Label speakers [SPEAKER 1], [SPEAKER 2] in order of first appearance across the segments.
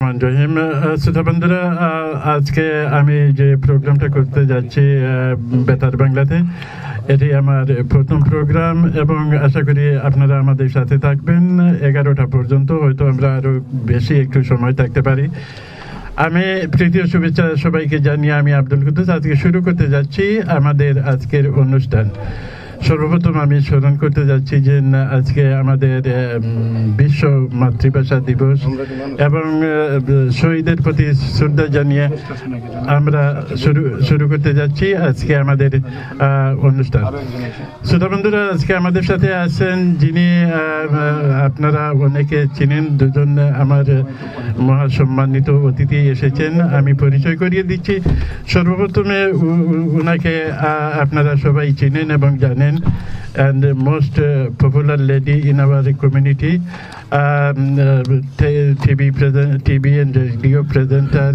[SPEAKER 1] রহিম, শ্রোতা বন্ধুরা, আজকে আমি যে প্রোগ্রামটা করতে যাচ্ছি বেতার বাংলাতে, এটি আমার প্রথম প্রোগ্রাম এবং আশা করি আপনারা আমাদের সাথে থাকবেন 11টা পর্যন্ত। হয়তো আমরা আরও বেশি একটু সময় থাকতে পারি। আমি তৃতীয় শুভেচ্ছা সবাইকে জানিয়ে আমি আব্দুল কুদ্দুস আজকে শুরু করতে যাচ্ছি আমাদের আজকের অনুষ্ঠান। সর্বপ্রথম আমি স্মরণ করতে যাচ্ছি যে আজকে আমাদের বিশ্ব মাতৃভাষা দিবস এবং শহীদের প্রতি শ্রদ্ধা জানিয়ে আমরা শুরু করতে যাচ্ছি আজকে আমাদের অনুষ্ঠান। শ্রোতা বন্ধুরা, আজকে আমাদের সাথে আছেন যিনি আপনারা অনেকে চিনেন, দুজন আমার মহাসম্মানিত অতিথি এসেছেন। আমি পরিচয় করিয়ে দিচ্ছি। সর্বপ্রথমে ওনাকে আপনারা সবাই চিনেন এবং জানেন, and most popular lady in our community, TV and radio presenter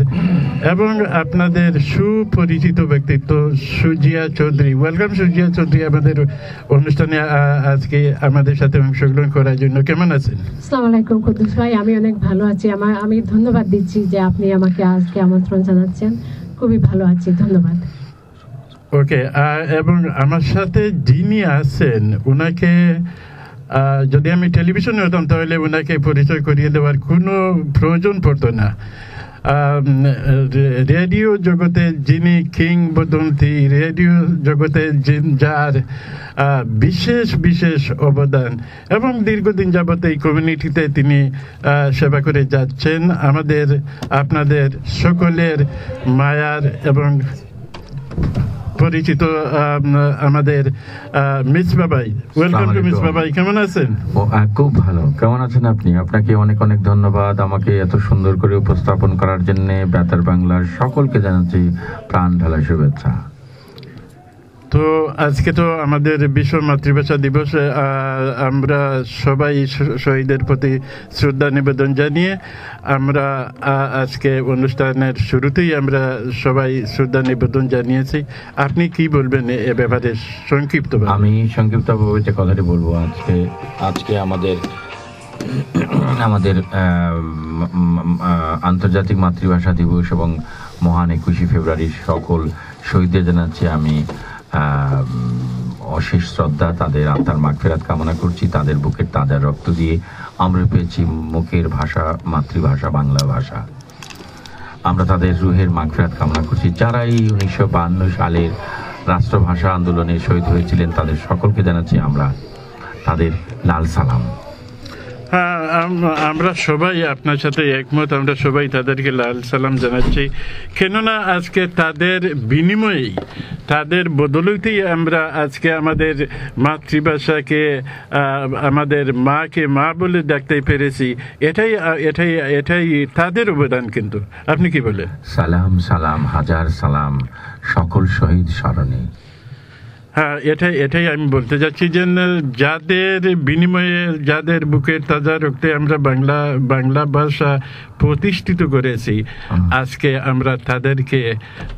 [SPEAKER 1] এবং আপনাদের সুপরিচিত ব্যক্তিত্ব সুজিয়া চৌধুরী। ওয়েলকাম সুজিয়া চৌধুরী আমাদের অনুষ্ঠানে আজকে আমাদের সাথে অংশগ্রহণ করার জন্য। কেমন আছেন?
[SPEAKER 2] আসসালামু আলাইকুম কুদ্দুস ভাই, আমি অনেক ভালো আছি। আমি ধন্যবাদ দিচ্ছি যে আপনি আমাকে আজকে আমন্ত্রণ জানাচ্ছেন। খুবই ভালো আছি, ধন্যবাদ।
[SPEAKER 1] ওকে, এবং আমার সাথে যিনি আছেন ওনাকে যদি আমি টেলিভিশনে হতাম তাহলে ওনাকে পরিচয় করিয়ে দেওয়ার কোনো প্রয়োজন পড়তো না। রেডিও জগতে যিনি কিংবদন্তি, রেডিও জগতে যার বিশেষ বিশেষ অবদান এবং দীর্ঘদিন যাবত এই কমিউনিটিতে তিনি সেবা করে যাচ্ছেন, আপনাদের সকলের মায়ার এবং পরিচিত আমাদের মিসবা ভাই। ওয়েলকাম টু মিসবা ভাই, কেমন আছেন?
[SPEAKER 3] খুব ভালো। কেমন আছেন আপনি? আপনাকে অনেক অনেক ধন্যবাদ আমাকে এত সুন্দর করে উপস্থাপন করার জন্য। বেতার বাংলার সকলকে জানাচ্ছি প্রাণ ঢালা শুভেচ্ছা।
[SPEAKER 1] তো আজকে তো আমাদের বিশ্ব মাতৃভাষা দিবস। আমরা সবাই শহীদের প্রতি শ্রদ্ধা নিবেদন জানিয়ে আমরা আজকে অনুষ্ঠানের শুরুতেই আমরা সবাই শ্রদ্ধা নিবেদন জানিয়েছি। আপনি কি বলবেন এ ব্যাপারে সংক্ষিপ্ত?
[SPEAKER 3] আমি সংক্ষিপ্তভাবে যে কথাটি বলবো, আজকে আমাদের আন্তর্জাতিক মাতৃভাষা দিবস এবং মহান 21শে ফেব্রুয়ারির সকল শহীদদের জানাচ্ছি আমি অশেষ শ্রদ্ধা। তাদের আত্মার মাগফিরাত কামনা করছি। তাদের বুকের তাজা রক্ত দিয়ে আমরা পেয়েছি মুখের ভাষা, মাতৃভাষা বাংলা ভাষা। আমরা তাদের রুহের মাগফিরাত কামনা করছি। যারা এই 1952 সালের রাষ্ট্রভাষা আন্দোলনে শহীদ হয়েছিলেন তাদের সকলকে জানাচ্ছি আমরা তাদের লাল সালাম।
[SPEAKER 1] হ্যাঁ, আমরা সবাই আপনার সাথে একমত। আমরা সবাই তাদেরকে লাল সালাম জানাচ্ছি, কেননা আজকে তাদের বিনিময়েই, তাদের বদলতেই আমরা আজকে আমাদের মাতৃভাষাকে, আমাদের মাকে মা বলে ডাকতে পেরেছি। এটাই তাদের অবদান। কিন্তু আপনি কি বলেন?
[SPEAKER 3] সালাম সালাম, হাজার সালাম সকল শহীদ স্মরণে।
[SPEAKER 1] হ্যাঁ, এটাই আমি বলতে যাচ্ছি যে যাদের বিনিময়ে, যাদের বুকের তাজা রক্তে আমরা বাংলা ভাষা প্রতিষ্ঠিত করেছি, আজকে আমরা তাদেরকে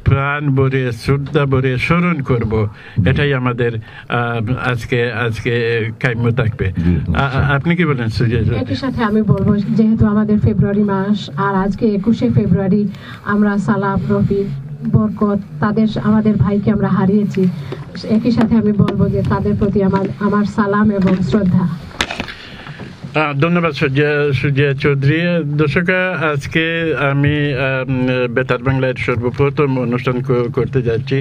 [SPEAKER 1] প্রাণ ভরে শ্রদ্ধা ভরে স্মরণ করব। এটাই আমাদের আজকে কাম্য থাকবে। আপনি কি বলেন সুজিয়া?
[SPEAKER 2] একই সাথে আমি বলবো, যেহেতু আমাদের ফেব্রুয়ারি মাস আর আজকে 21শে ফেব্রুয়ারি, আমরা সালাম, রফিক, বরকত, আমাদের ভাইকে আমরা হারিয়েছি। একই সাথে আমি বলবো যে তাদের প্রতি আমার সালাম এবং শ্রদ্ধা।
[SPEAKER 1] ধন্যবাদ সুজিয়া চৌধুরী। দর্শক, আজকে আমি বেতার বাংলার সর্বপ্রথম অনুষ্ঠান করতে যাচ্ছি।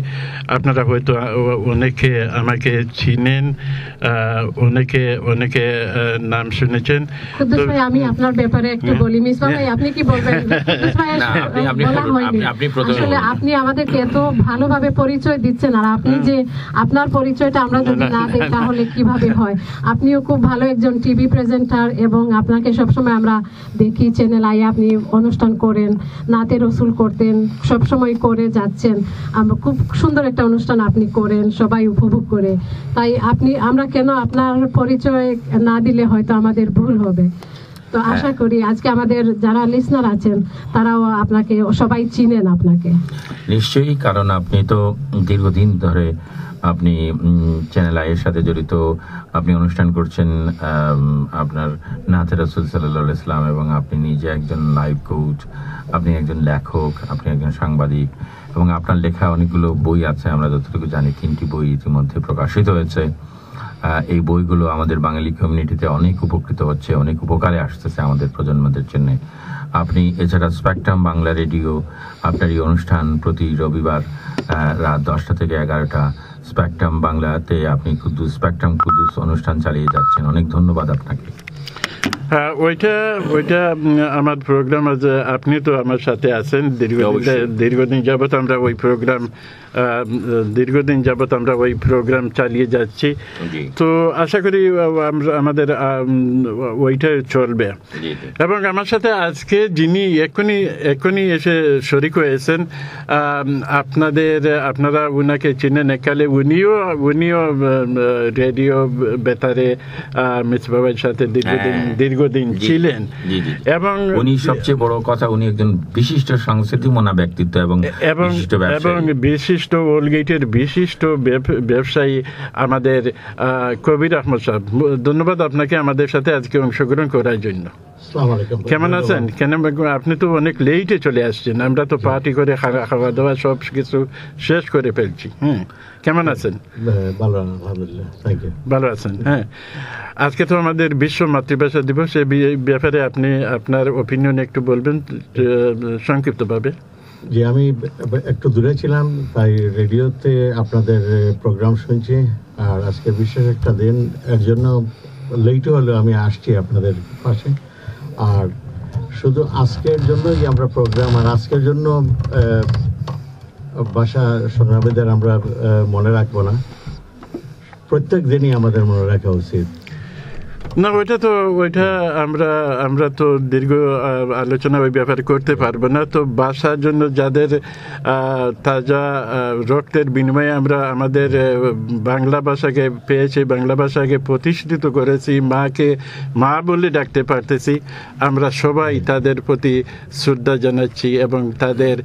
[SPEAKER 1] আপনারা হয়তো অনেকে আমাকে চিনেন, অনেকে নাম শুনেছেন।
[SPEAKER 2] কুদ্দুস ভাই, আমি আপনার ব্যাপারে একটু বলি। মিসবা ভাই, আপনি কি বলবেন? আসলে আপনি আমাদেরকে এত ভালোভাবে পরিচয় দিচ্ছেন, আর আপনি যে আপনার পরিচয়টা আমরা যদি না দিই তাহলে কিভাবে হয়? আপনিও খুব ভালো একজন টিভি প্রেজেন্টার এবং আপনাকে সবসময় আমরা দেখি চ্যানেল আই, আপনি অনুষ্ঠান করেন, নাতে রসুল করতেন, সবসময় করে যাচ্ছেন। আমরা খুব সুন্দর একটা অনুষ্ঠান আপনি করেন, সবাই উপভোগ করে। তাই আমরা কেন আপনার পরিচয় না দিলে হয়তো আমাদের ভুল হবে। তো আশা করি আজকে আমাদের যারা লিসনার আছেন তারাও আপনাকে, সবাই চিনেন আপনাকে।
[SPEAKER 3] নিশ্চয়ই, কারণ আপনি তো দীর্ঘদিন ধরে আপনি চ্যানেল আইয়ের সাথে জড়িত, আপনি অনুষ্ঠান করছেন আপনার নাতে রাসূল সাল্লাল্লাহু আলাইহি ওয়াসাল্লাম, এবং আপনি নিজে একজন লাইফ কোচ, আপনি একজন লেখক, আপনি একজন সাংবাদিক, এবং আপনার লেখা অনেকগুলো বই আছে। আমরা যতটুকু জানি 3টি বই ইতিমধ্যে প্রকাশিত হয়েছে। এই বইগুলো আমাদের বাঙালি কমিউনিটিতে অনেক উপকৃত হচ্ছে, অনেক উপকারে আসতেছে আমাদের প্রজন্মদের জন্য। আপনি এছাড়া স্পেকট্রাম বাংলা রেডিও, আপনার এই অনুষ্ঠান প্রতি রবিবার রাত 10টা থেকে 11টা স্পেকট্রাম বাংলাতে আপনি স্পেকট্রাম কুদ্দুস অনুষ্ঠান চালিয়ে যাচ্ছেন। অনেক ধন্যবাদ আপনাকে।
[SPEAKER 1] ওইটা আমার প্রোগ্রাম আছে, আপনি তো আমার সাথে আছেন দীর্ঘদিন যাবত আমরা ওই প্রোগ্রাম চালিয়ে যাচ্ছি। তো আশা করি আমাদের ওইটা চলবে। এবং আমার সাথে আজকে যিনি এক্ষুনি এসে শরিক হয়েছেন, আপনারা উনাকে চিনেন একালে, উনিও রেডিও বেতারে মিসবাহ ভাইয়ের সাথে দীর্ঘদিন ছিলেন। এবং
[SPEAKER 3] উনি সবচেয়ে বড় কথা, উনি একজন বিশিষ্ট সংস্কৃতিমনা ব্যক্তিত্ব এবং
[SPEAKER 1] বিশিষ্ট ওলগেটের বিশিষ্ট ব্যবসায়ী আমাদের কবির আহমদ সাহেব। ধন্যবাদ আপনাকে আমাদের সাথে আজকে অংশগ্রহণ করার জন্য। কেমন আছেন? আপনি তো অনেক লেটে চলে আসছেন, আমরা তো পার্টি করে খাওয়া দাওয়া সব কিছু শেষ করে ফেলছি। কেমন আছেন? ভালো আছেন? হ্যাঁ, আজকে তো আমাদের বিশ্ব মাতৃভাষা দিবস, এই ব্যাপারে আপনি আপনার ওপিনিয়ন একটু বলবেন সংক্ষিপ্তভাবে।
[SPEAKER 4] যে আমি একটু দূরে ছিলাম, তাই রেডিওতে আপনাদের প্রোগ্রাম শুনছি, আর আজকে বিশেষ একটা দিন, এর জন্য লেটও হলেও আমি আসছি আপনাদের পাশে। আর শুধু আজকের জন্যই আমরা প্রোগ্রাম, আর আজকের জন্য ভাষা সংগ্রামীদের আমরা মনে রাখবো না, প্রত্যেক দিনই আমাদের মনে রাখা উচিত।
[SPEAKER 1] না, ওইটা আমরা তো দীর্ঘ আলোচনা ওই ব্যাপারে করতে পারবো না। তো ভাষার জন্য যাদের তাজা রক্তের বিনিময়ে আমরা আমাদের বাংলা ভাষাকে পেয়েছি, বাংলা ভাষাকে প্রতিষ্ঠিত করেছি, মা বলে ডাকতে পারতেছি, আমরা সবাই তাদের প্রতি শ্রদ্ধা জানাচ্ছি এবং তাদের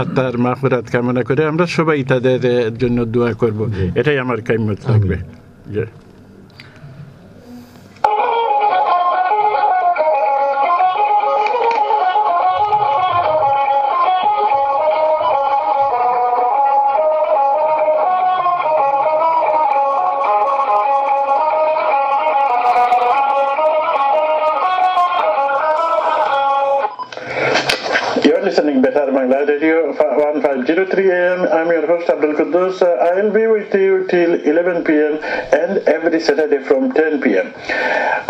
[SPEAKER 1] আত্মার মাগফিরাত কামনা করে আমরা সবাই তাদের জন্য দোয়া করব। এটাই আমার কাম্য থাকবে।
[SPEAKER 5] Listening Betar Bangla Radio 1503 AM. I'm your host Abdul Quddus. I'll be with you till 11 PM and every Saturday from 10 PM.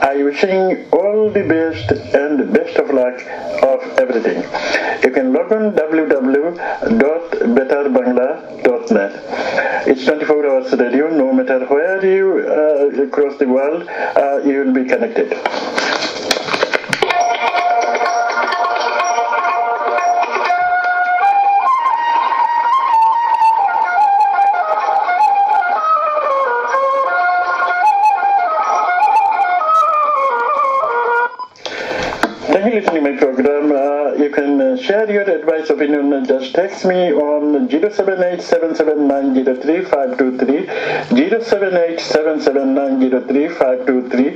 [SPEAKER 5] I'm wishing all the best and best of luck of everything. You can log on www.betarbangla.net. It's 24 hours radio. No matter where you across the world, you will be connected. Listening my program, you can share your advice, opinion. Just text me on 07877903523, 07877903523,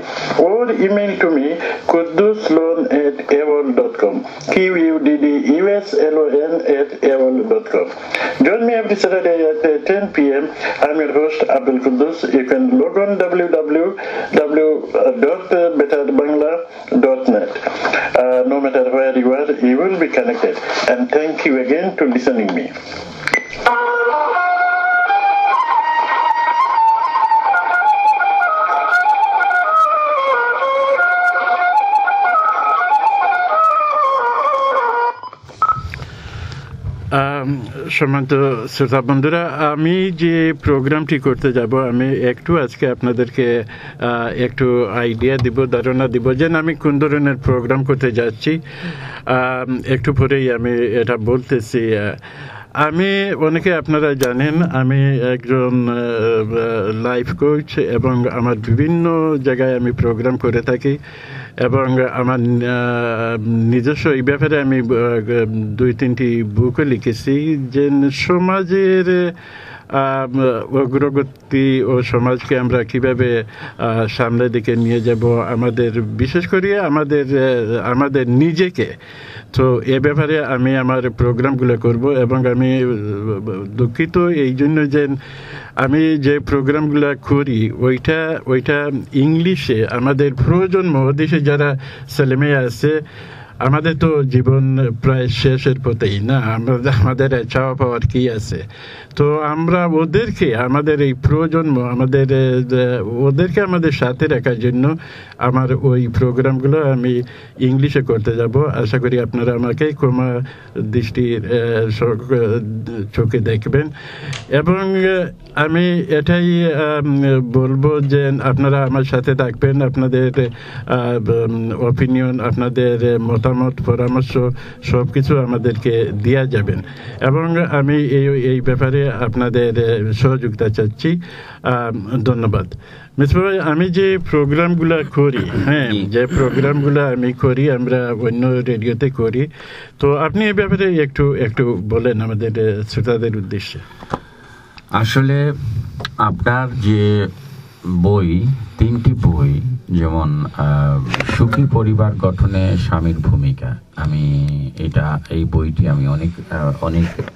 [SPEAKER 5] or email to me quddusloan@aol.com, QUDDUSLON@aol.com. Join me every Saturday at 10 PM. I'm your host Abdul Quddus. You can log on www.betarbangla.net. No matter where you are, you will be connected. And thank you again to listening me.
[SPEAKER 1] সম্মানিত শ্রোতা বন্ধুরা, আমি যে প্রোগ্রামটি করতে যাব, আমি একটু আজকে আপনাদেরকে একটু আইডিয়া দিব, ধারণা দিব যে আমি কোন ধরনের প্রোগ্রাম করতে যাচ্ছি। একটু পরেই আমি এটা বলতেছি। আমি অনেকে আপনারা জানেন আমি একজন লাইফ কোচ এবং আমার বিভিন্ন জায়গায় আমি প্রোগ্রাম করে থাকি এবং আমার নিজস্ব এই ব্যাপারে আমি 2-3টি বুকও লিখেছি যে সমাজের অগ্রগতি ও সমাজকে আমরা কিভাবে সামনের দিকে নিয়ে যাব, আমাদের বিশেষ করে আমাদের নিজেকে। তো এ ব্যাপারে আমি আমার প্রোগ্রামগুলো করব এবং আমি দুঃখিত এই জন্য যে আমি যে প্রোগ্রামগুলো করি ওইটা ইংলিশে আমাদের প্রয়োজন্ম দেশে যারা ছেলেমেয়ে আছে, আমাদের তো জীবন প্রায় শেষের পথেই না, আমাদের চাওয়া পাওয়ার কি আছে। তো আমরা ওদেরকে আমাদের এই প্রজন্ম ওদেরকে আমাদের সাথে রাখার জন্য আমার ওই প্রোগ্রামগুলো আমি ইংলিশে করতে যাব। আশা করি আপনারা আমাকে ক্ষমা দৃষ্টির চোখে দেখবেন এবং আমি এটাই বলবো যে আপনারা আমার সাথে থাকবেন, আপনাদের অপিনিয়ন, আপনাদের মতামত, পরামর্শ সব কিছু আমাদেরকে দেওয়া যাবেন এবং আমি এই ব্যাপারে আপনাদের সহযোগিতা চাচ্ছি। ধন্যবাদ। মিস্টার ভাই, আমি যে প্রোগ্রামগুলো করি, যে প্রোগ্রামগুলো আমি করি, আমরা অন্য রেডিওতে করি, তো আপনি এই ব্যাপারে একটু বলেন আমাদের শ্রোতাদের উদ্দেশ্যে।
[SPEAKER 3] আসলে আপনার যে বই, 3টি বই, যেমন সুখী পরিবার গঠনে স্বামীর ভূমিকা, আমি এই বইটি আমি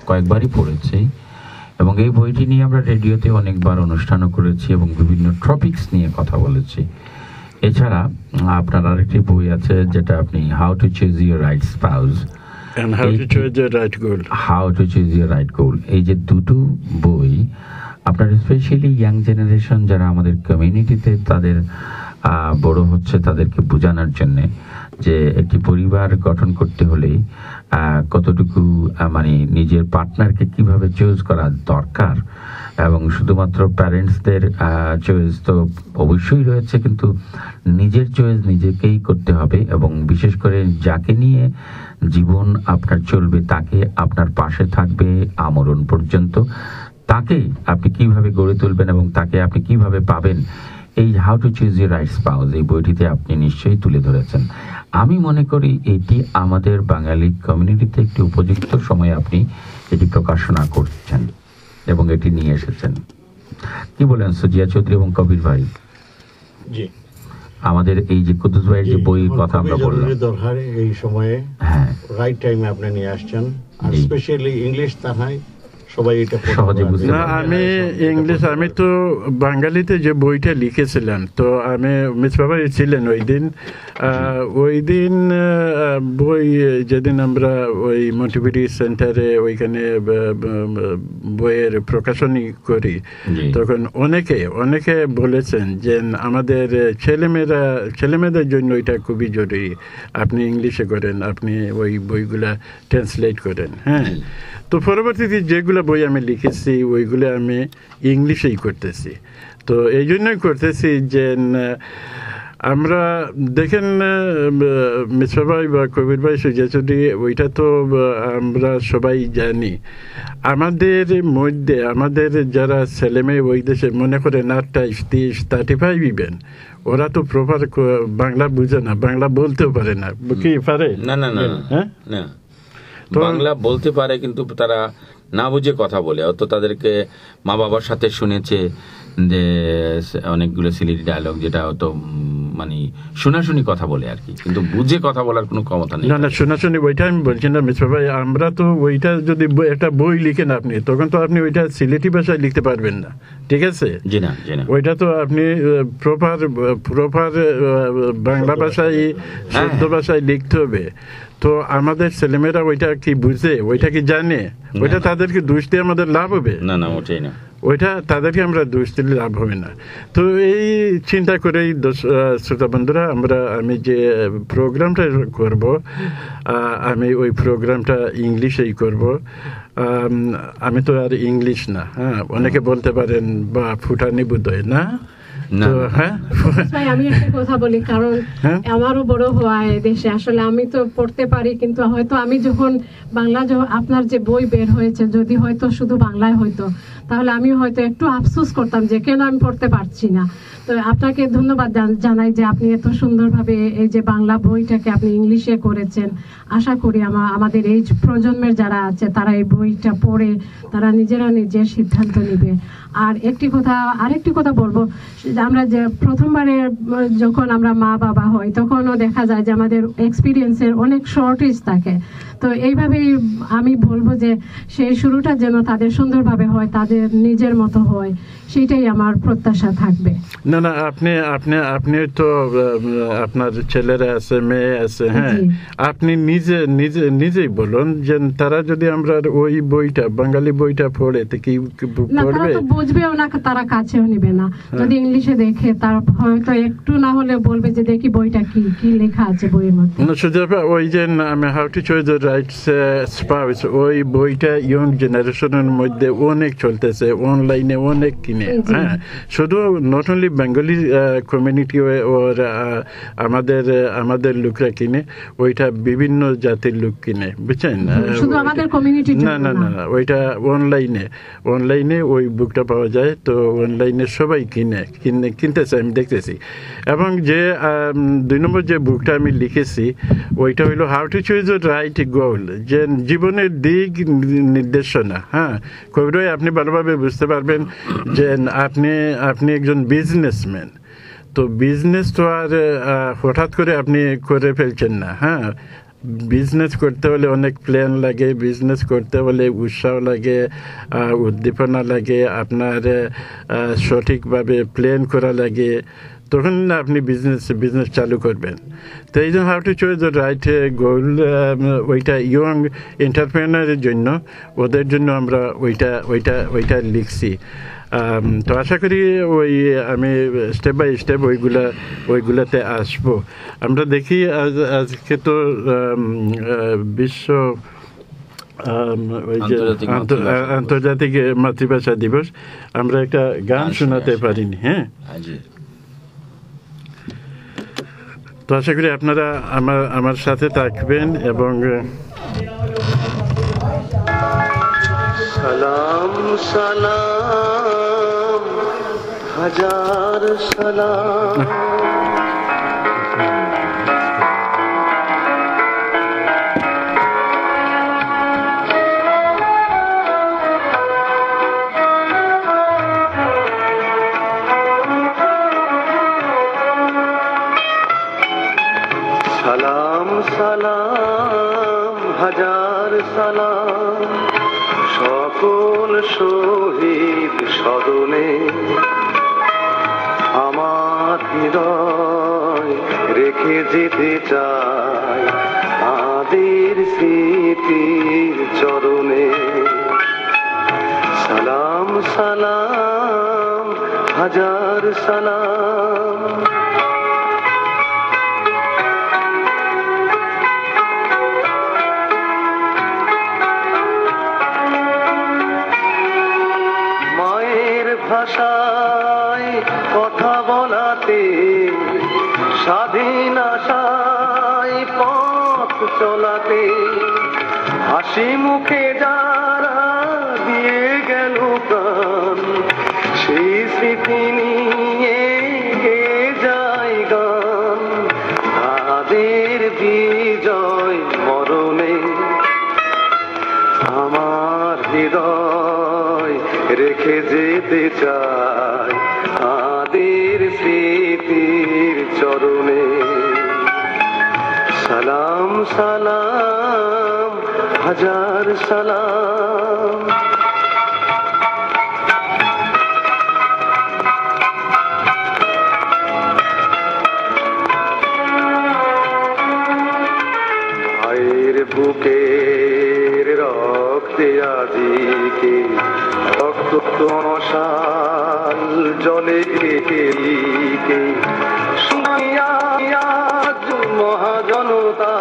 [SPEAKER 3] কয়েকবারই পড়েছি এবং এই বইটি নিয়ে আমরা রেডিওতে অনেকবার অনুষ্ঠানও করেছি এবং বিভিন্ন টপিকস নিয়ে কথা বলেছি। এছাড়া আপনার আরেকটি বই আছে যেটা আপনি how to choose your right spouse
[SPEAKER 1] and how to choose the right goal.
[SPEAKER 3] How to choose your right goal. এই যে দুটো বই আপনার স্পেশালি ইয়াং জেনারেশন যারা আমাদের কমিউনিটিতে তাদের বড় হচ্ছে, তাদেরকে বোঝানোর জন্য যে একটি পরিবার গঠন করতে হলে কতটুকু মানে নিজের পার্টনারকে কিভাবে চুজ করা দরকার এবং শুধুমাত্র প্যারেন্টসদের চয়েস তো অবশ্যই রয়েছে, কিন্তু নিজের চয়েস নিজেকেই করতে হবে এবং বিশেষ করে যাকে নিয়ে জীবন আপনার চলবে তাকে আপনার পাশে থাকবে আমরণ পর্যন্ত, তাকে আপনি কিভাবে গড়ে তুলবেন এবং তাকে আপনি কিভাবে পাবেন, এই how to choose your right spouse এই বইটিতে আপনি নিশ্চয়ই তুলে ধরেছেন। আমি মনে করি এটি আমাদের বাঙালি কমিউনিটিতে একটি উপযুক্ত সময়ে আপনি এটি প্রকাশনা করছেন এবং এটি নিয়ে এসেছেন। কি বলেন সুজিয়া চৌধুরী এবং কবির ভাই?
[SPEAKER 4] জি,
[SPEAKER 3] আমাদের এই যে কুদ্দুস ভাইয়ের যে বইয়ের কথা আমরা বললাম,
[SPEAKER 4] দরকার এই সময়ে রাইট টাইমে আপনি নিয়ে আসছেন, আর স্পেশালি ইংলিশ তাহাই সবাই এটা সহজে বুঝতে
[SPEAKER 1] পারে। আমি তো বাঙালিতে যে বইটা লিখেছিলাম, তো আমি মিসবা ভাই ছিলেন ওই দিন বই যেদিন আমরা ওই মন্টিভিটি সেন্টারে ওইখানে বইয়ের প্রকাশনী করি, তখন অনেকে বলেছেন যে আমাদের ছেলেমেয়েদের জন্য এটা খুবই জরুরি, আপনি ইংলিশে করেন, আপনি ওই বইগুলা ট্রান্সলেট করেন। তো পরবর্তীতে যেগুলো বই আমি লিখেছি ওইগুলো আমি ইংলিশেই করতেছি। তো এই জন্যই করতেছি যে আমরা দেখেন মিসবা ভাই বা কবির ভাই, সুজিয়া চৌধুরী, ওইটা তো আমরা সবাই জানি, আমাদের মধ্যে আমাদের যারা ছেলেমেয়ে ওই দেশে মনে করে না 35 ইভেন, ওরা তো প্রপার বাংলা বুঝে না, বাংলা বলতেও পারে না। কি পারে?
[SPEAKER 3] না, বাংলা বলতে পারে কিন্তু তারা না বুঝে কথা বলে। অত তাদেরকে মা বাবার সাথে শুনেছে যে অনেকগুলো সিলেটি ডায়লগ যেটা হয়তো মানে শোনাশুনি কথা বলে আর কি, কিন্তু বুঝে কথা বলার কোনো ক্ষমতা নেই।
[SPEAKER 1] না, শোনাশুনি ওইটা আমি বলছি না মিসবা ভাই, আমরা তো ওইটা যদি একটা বই লিখেন আপনি, তখন তো আপনি ওইটা সিলেটি ভাষায় লিখতে পারবেন না, ঠিক আছে?
[SPEAKER 3] জি না,
[SPEAKER 1] ওইটা তো আপনি প্রপার বাংলা ভাষায়, শুদ্ধ ভাষায় লিখতে হবে। তো আমাদের ছেলেমেয়েরা ওইটা কি বুঝে, ওইটা কি জানে? ওইটা তাদেরকে দোষ দিয়ে আমাদের লাভ হবে
[SPEAKER 3] না, ওটাই না,
[SPEAKER 1] ওইটা তাদেরকে আমরা দোষ দিলে লাভ হবে না। তো এই চিন্তা করেই শ্রোতা বন্ধুরা, আমি যে প্রোগ্রামটা করব, আমি ওই প্রোগ্রামটা ইংলিশেই করব। আমি তো আর ইংলিশ না, অনেকে বলতে পারেন বা ফুটানি বোধ হয় না,
[SPEAKER 3] না,
[SPEAKER 1] তো হ্যাঁ
[SPEAKER 2] ভাই আমি একটা কথা বলি, কারণ
[SPEAKER 1] হ্যাঁ?
[SPEAKER 2] আমারও বড় হওয়া দেশে, আসলে আমি তো পড়তে পারি, কিন্তু হয়তো আমি যখন আপনার যে বই বের হয়েছে, যদি হয়তো শুধু বাংলায় হয়তো, তাহলে আমি হয়তো একটু আফসোস করতাম যে কেন আমি পড়তে পারছি না। তো আপনাকে ধন্যবাদ জানাই যে আপনি এত সুন্দরভাবে এই যে বাংলা বইটাকে আপনি ইংলিশে করেছেন। আশা করি আমাদের এই প্রজন্মের যারা আছে তারা এই বইটা পড়ে তারা নিজেরা নিজের সিদ্ধান্ত নেবে। আর আরেকটি কথা বলবো, আমরা যে প্রথমবারে যখন আমরা মা বাবা হই তখনও দেখা যায় যে আমাদের এক্সপিরিয়েন্সের অনেক শর্টেজ থাকে। তো এইভাবেই আমি বলবো যে সেই শুরুটা যেন তাদের সুন্দরভাবে হয়, তাদের নিজের মতো হয়, সেটাই আমার প্রত্যাশা থাকবে।
[SPEAKER 1] না না, আপনি তো আপনার ছেলেরা আছে, মেয়ে আছে, হ্যাঁ, আপনি নিজেই বলুন যে তারা যদি আমরা ওই বইটা বাঙালি বইটা পড়ে তো কি পড়বে?
[SPEAKER 2] বুঝবেও না, তারা কাছেও নিবে না। যদি ইংলিশে দেখে তার হয়তো একটু না হলে বলবে যে দেখি বইটা কি লেখা আছে বইয়ের মধ্যে।
[SPEAKER 1] ওই যে how to choose the right spouse, ওই বইটা ইয়ং জেনারেশনের মধ্যে অনেক চলতেছে, অনলাইনে অনেক কিনে। হ্যাঁ, শুধু নট অনলি বেঙ্গলি কমিউনিটি ওর আমাদের লোকরা কিনে, ওইটা বিভিন্ন জাতির লোক কিনে, বুঝছেন?
[SPEAKER 2] শুধু আমাদের কমিউনিটি
[SPEAKER 1] না না না, ওইটা অনলাইনে ওই বুকটা পাওয়া যায়। তো অনলাইনে সবাই কিনতেছে, আমি দেখতেছি। এবং যে 2 নম্বর যে বুকটা আমি লিখেছি ওইটা হইলো how to choose the right goal, যে জীবনের দিক নির্দেশনা। হ্যাঁ, কবিরই আপনি ভালোভাবে বুঝতে পারবেন যে আপনি একজন বিজনেসম্যান। তো বিজনেস তো আর হঠাৎ করে আপনি করে ফেলছেন না। হ্যাঁ, বিজনেস করতে হলে অনেক প্ল্যান লাগে, বিজনেস করতে হলে উৎসাহ লাগে, উদ্দীপনা লাগে, আপনার সঠিকভাবে প্ল্যান করা লাগে, তখন আপনি বিজনেস চালু করবেন। তো এই জন্য how to choose the right goal, ওইটা ইয়ং এন্টারপ্রেনারের জন্য, ওদের জন্য আমরা ওইটা লিখছি। তো আশা করি আমি স্টেপ বাই স্টেপ ওইগুলাতে আসবো। আমরা দেখি আজকে তো বিশ্ব ওই যে আন্তর্জাতিক মাতৃভাষা দিবস, আমরা একটা গান শোনাতে পারিনি। হ্যাঁ, তো আশা করি আপনারা আমার সাথে থাকবেন। এবং
[SPEAKER 6] সালাম সালাম হাজার সালাম, সালাম সালাম হাজার সালাম সকল শহীদ স্মরণে, আমার হৃদয় রেখে যেতে চাই তাদের স্মৃতির চরণে। সালাম সালাম হাজার সালাম, ভাষায় কথা বলাতে, স্বাধীন আশায় পথ চলাতে, হাসি মুখে যারা দিয়ে গেল প্রাণ, সেই স্মৃতি নিয়ে গেয়ে যায় গান। তাদের বিজয় মরণে আমার হৃদয় রেখে যেতে চাই তাদের স্মৃতির চরণে। সালাম সালাম হাজার সালাম, ভাইয়ের বুকের রক্তে আজিকে রক্ত মশাল জলে কে মহাজনতা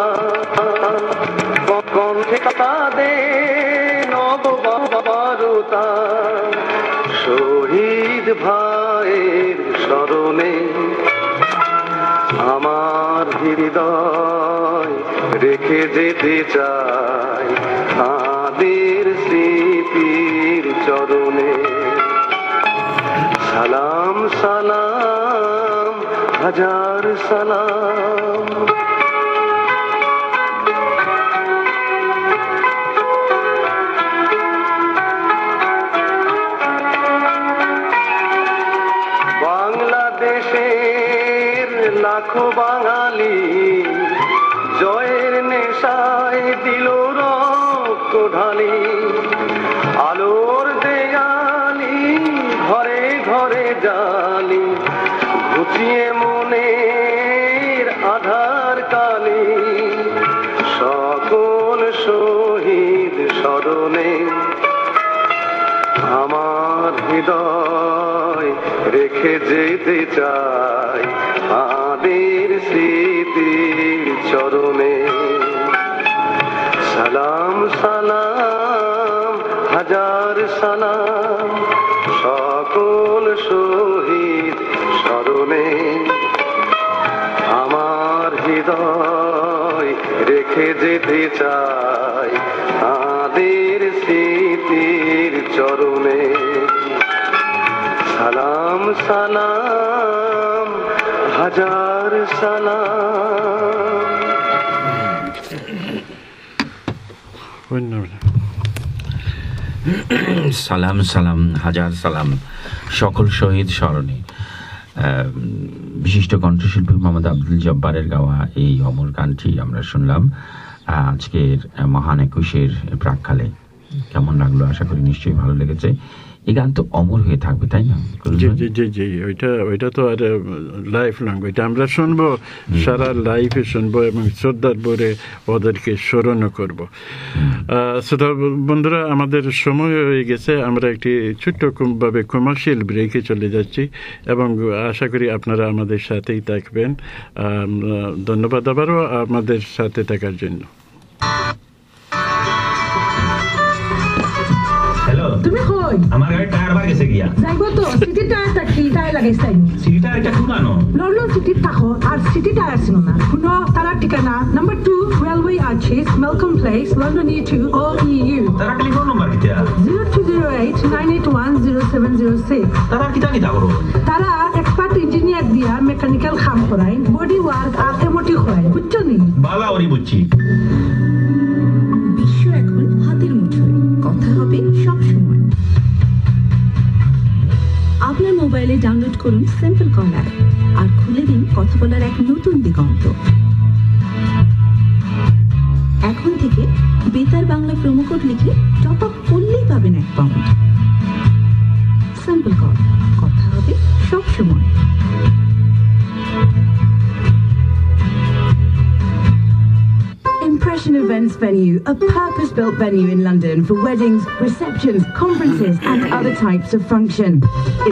[SPEAKER 6] কণ্ঠে তাদের নববারতা, শহীদ ভাইয়ের স্মরণে আমার হৃদয় রেখে যেতে চাই তাদের স্মৃতির চরণে। সালাম সালাম হাজার সালাম, বাংলাদেশের লাখো বাঙালি জয়ের নেশায় দিল রক্ত ঢালি। আলোর দেয়ালি ঘরে ঘরে জালি, ঘুচিয়ে মনের আধার কালি। সকল শহীদ স্মরণে আমার হৃদয় রেখে যেতে চাই তাদের স্মৃতির চরণে। সালাম সালাম হাজার সালাম সকল শহীদ স্মরণে। আমার হৃদয় রেখে যেতে চাই তাদের স্মৃতির চরণে। সালাম সালাম হাজার সালাম।
[SPEAKER 3] সালাম সালাম হাজার সালাম সকল শহীদ স্মরণে। বিশিষ্ট কণ্ঠশিল্পী মোহাম্মদ আব্দুল জব্বারের গাওয়া এই অমর গানটি আমরা শুনলাম আজকের মহান একুশের প্রাক্কালে। কেমন লাগলো? আশা করি নিশ্চয়ই ভালো লেগেছে। এই গান তো অমর হয়ে থাকবে, তাই না?
[SPEAKER 1] জি জি জি জি, ওইটা তো আর লাইফ লং, ওইটা আমরা শুনবো, সারা লাইফে শুনবো এবং শ্রদ্ধার ভরে ওদেরকে স্মরণও করবো। শ্রোতা বন্ধুরা, আমাদের সময় হয়ে গেছে, আমরা একটি ছোট্টভাবে কমার্শিয়াল ব্রেকে চলে যাচ্ছি এবং আশা করি আপনারা আমাদের সাথেই থাকবেন। ধন্যবাদ আবারও আমাদের সাথে থাকার জন্য।
[SPEAKER 7] তুমি কই?
[SPEAKER 8] আমার গাড়ি টায়ার বার গেছে গিয়া।
[SPEAKER 7] যাইবো তো সিটি টায়ারটা কি টায়ার লাগাইছাই?
[SPEAKER 8] সিটি টায়ারটা খুলানো।
[SPEAKER 7] লন্ডন সিটি থাকো আর সিটি টায়ার ছিল না। শুনো তারা ঠিকানা number 2 railway arches Malcolm place London E2 OEU।
[SPEAKER 8] তারা টেলিফোন নাম্বার কিটা?
[SPEAKER 7] 020898100706।
[SPEAKER 8] তারা কি জানি দাও?
[SPEAKER 7] তারা এক্সপার্ট ইঞ্জিনিয়ার দিয়া মেকানিক্যাল কাম করায়, বডি ওয়ার্ক আর এমটি হয়, বুঝছো নি?
[SPEAKER 8] বালা ওরি বুঝছি।
[SPEAKER 9] বিশ্ব এখন হাতের মুঠোয়, কথা হবে সব সময়। আপনার মোবাইলে ডাউনলোড করুন সিম্পল কল অ্যাপ আর খুলে দিন কথা বলার এক নতুন দিগন্ত। এখন থেকে বেতার বাংলা প্রোমো কোড লিখে টপ আপ করলেই পাবেন £1। সিম্পল কল, কথা হবে সব সময়।
[SPEAKER 10] Impression Events Venue, a purpose-built venue in London for weddings, receptions, conferences and other types of function.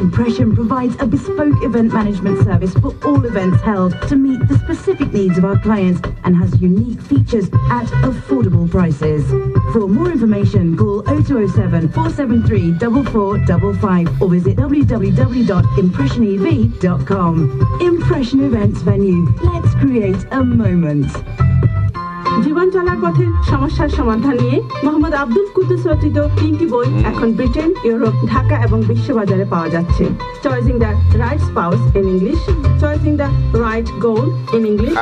[SPEAKER 10] Impression provides a bespoke event management service for all events held to meet the specific needs of our clients and has unique features at affordable prices. For more information, call 0207 473 4455 or visit www.impressionev.com. Impression Events Venue. Let's create a moment.
[SPEAKER 11] জীবন চলার পথের সমস্যার সমাধান নিয়ে মোহাম্মদ আব্দুল কুদ্দুস রচিত 3টি বই এখন Britain, Europe, Dhaka এবং বিশ্ববাজারে পাওয়া যাচ্ছে। Choosing the right spouse in English, choosing the right goal in English,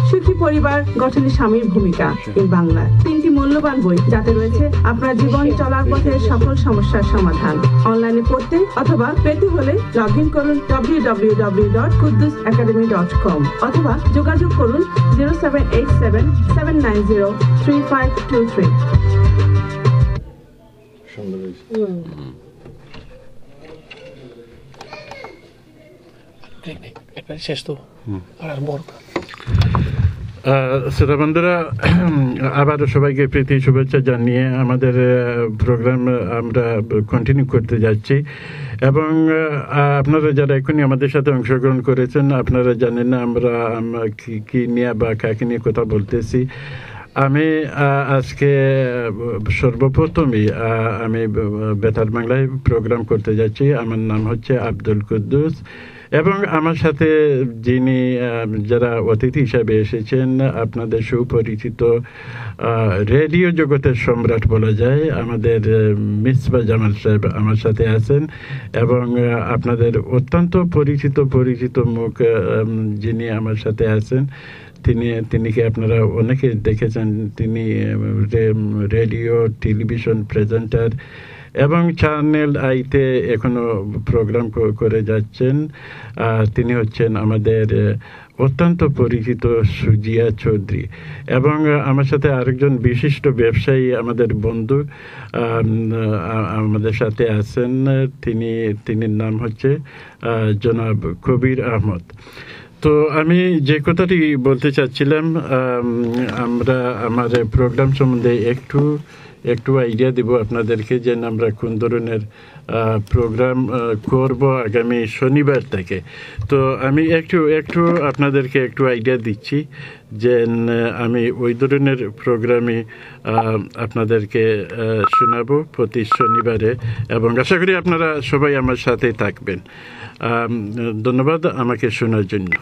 [SPEAKER 11] সুখী পরিবার গঠনে স্বামীর ভূমিকা ইন বাংলা। 3টি মূল্যবান বই যাতে রয়েছে আপনার জীবন চলার পথের সকল সমস্যার সমাধান। অনলাইনে পড়তে অথবা পেতে হলে লগ ইন করুন www.kuddusacademy.com অথবা যোগাযোগ করুন 0787 790-3523।
[SPEAKER 12] শেষ তো আর বড়
[SPEAKER 1] শ্রোতা বন্ধুরা, আবারও সবাইকে প্রীতি শুভেচ্ছা জানিয়ে আমাদের প্রোগ্রাম আমরা কন্টিনিউ করতে যাচ্ছি এবং আপনারা যারা এখনই আমাদের সাথে অংশগ্রহণ করেছেন আপনারা জানেন না আমরা কি নিয়ে বা কাকে নিয়ে কথা বলতেছি। আমি আজকে সর্বপ্রথমই আমি বেতার বাংলায় প্রোগ্রাম করতে যাচ্ছি। আমার নাম হচ্ছে আব্দুল কুদ্দুস এবং আমার সাথে যিনি যারা অতিথি হিসাবে এসেছেন, আপনাদের সুপরিচিত রেডিও জগতের সম্রাট বলা যায় আমাদের মিসবাহ জামাল সাহেব আমার সাথে আছেন, এবং আপনাদের অত্যন্ত পরিচিত মুখ যিনি আমার সাথে আছেন, তিনি কি আপনারা অনেকে দেখেছেন, তিনি রেডিও টেলিভিশন প্রেজেন্টার এবং চ্যানেল আইতে এখনো প্রোগ্রাম করে যাচ্ছেন। তিনি হচ্ছেন আমাদের অত্যন্ত পরিচিত সুজিয়া চৌধুরী, এবং আমার সাথে আরেকজন বিশিষ্ট ব্যবসায়ী আমাদের বন্ধু আমাদের সাথে আছেন, তিনি নাম হচ্ছে জনাব কবির আহমদ। তো আমি যে কথাটি বলতে চাচ্ছিলাম, আমরা আমার প্রোগ্রাম সম্বন্ধে একটু আইডিয়া দিব আপনাদেরকে, যে আমরা কোন ধরনের প্রোগ্রাম করব আগামী শনিবার থেকে। তো আমি একটু আপনাদেরকে একটু আইডিয়া দিচ্ছি যে আমি ওই ধরনের প্রোগ্রামই আপনাদেরকে শোনাবো প্রতি শনিবারে, এবং আশা করি আপনারা সবাই আমার সাথে থাকবেন। ধন্যবাদ আমাকে শোনার জন্য।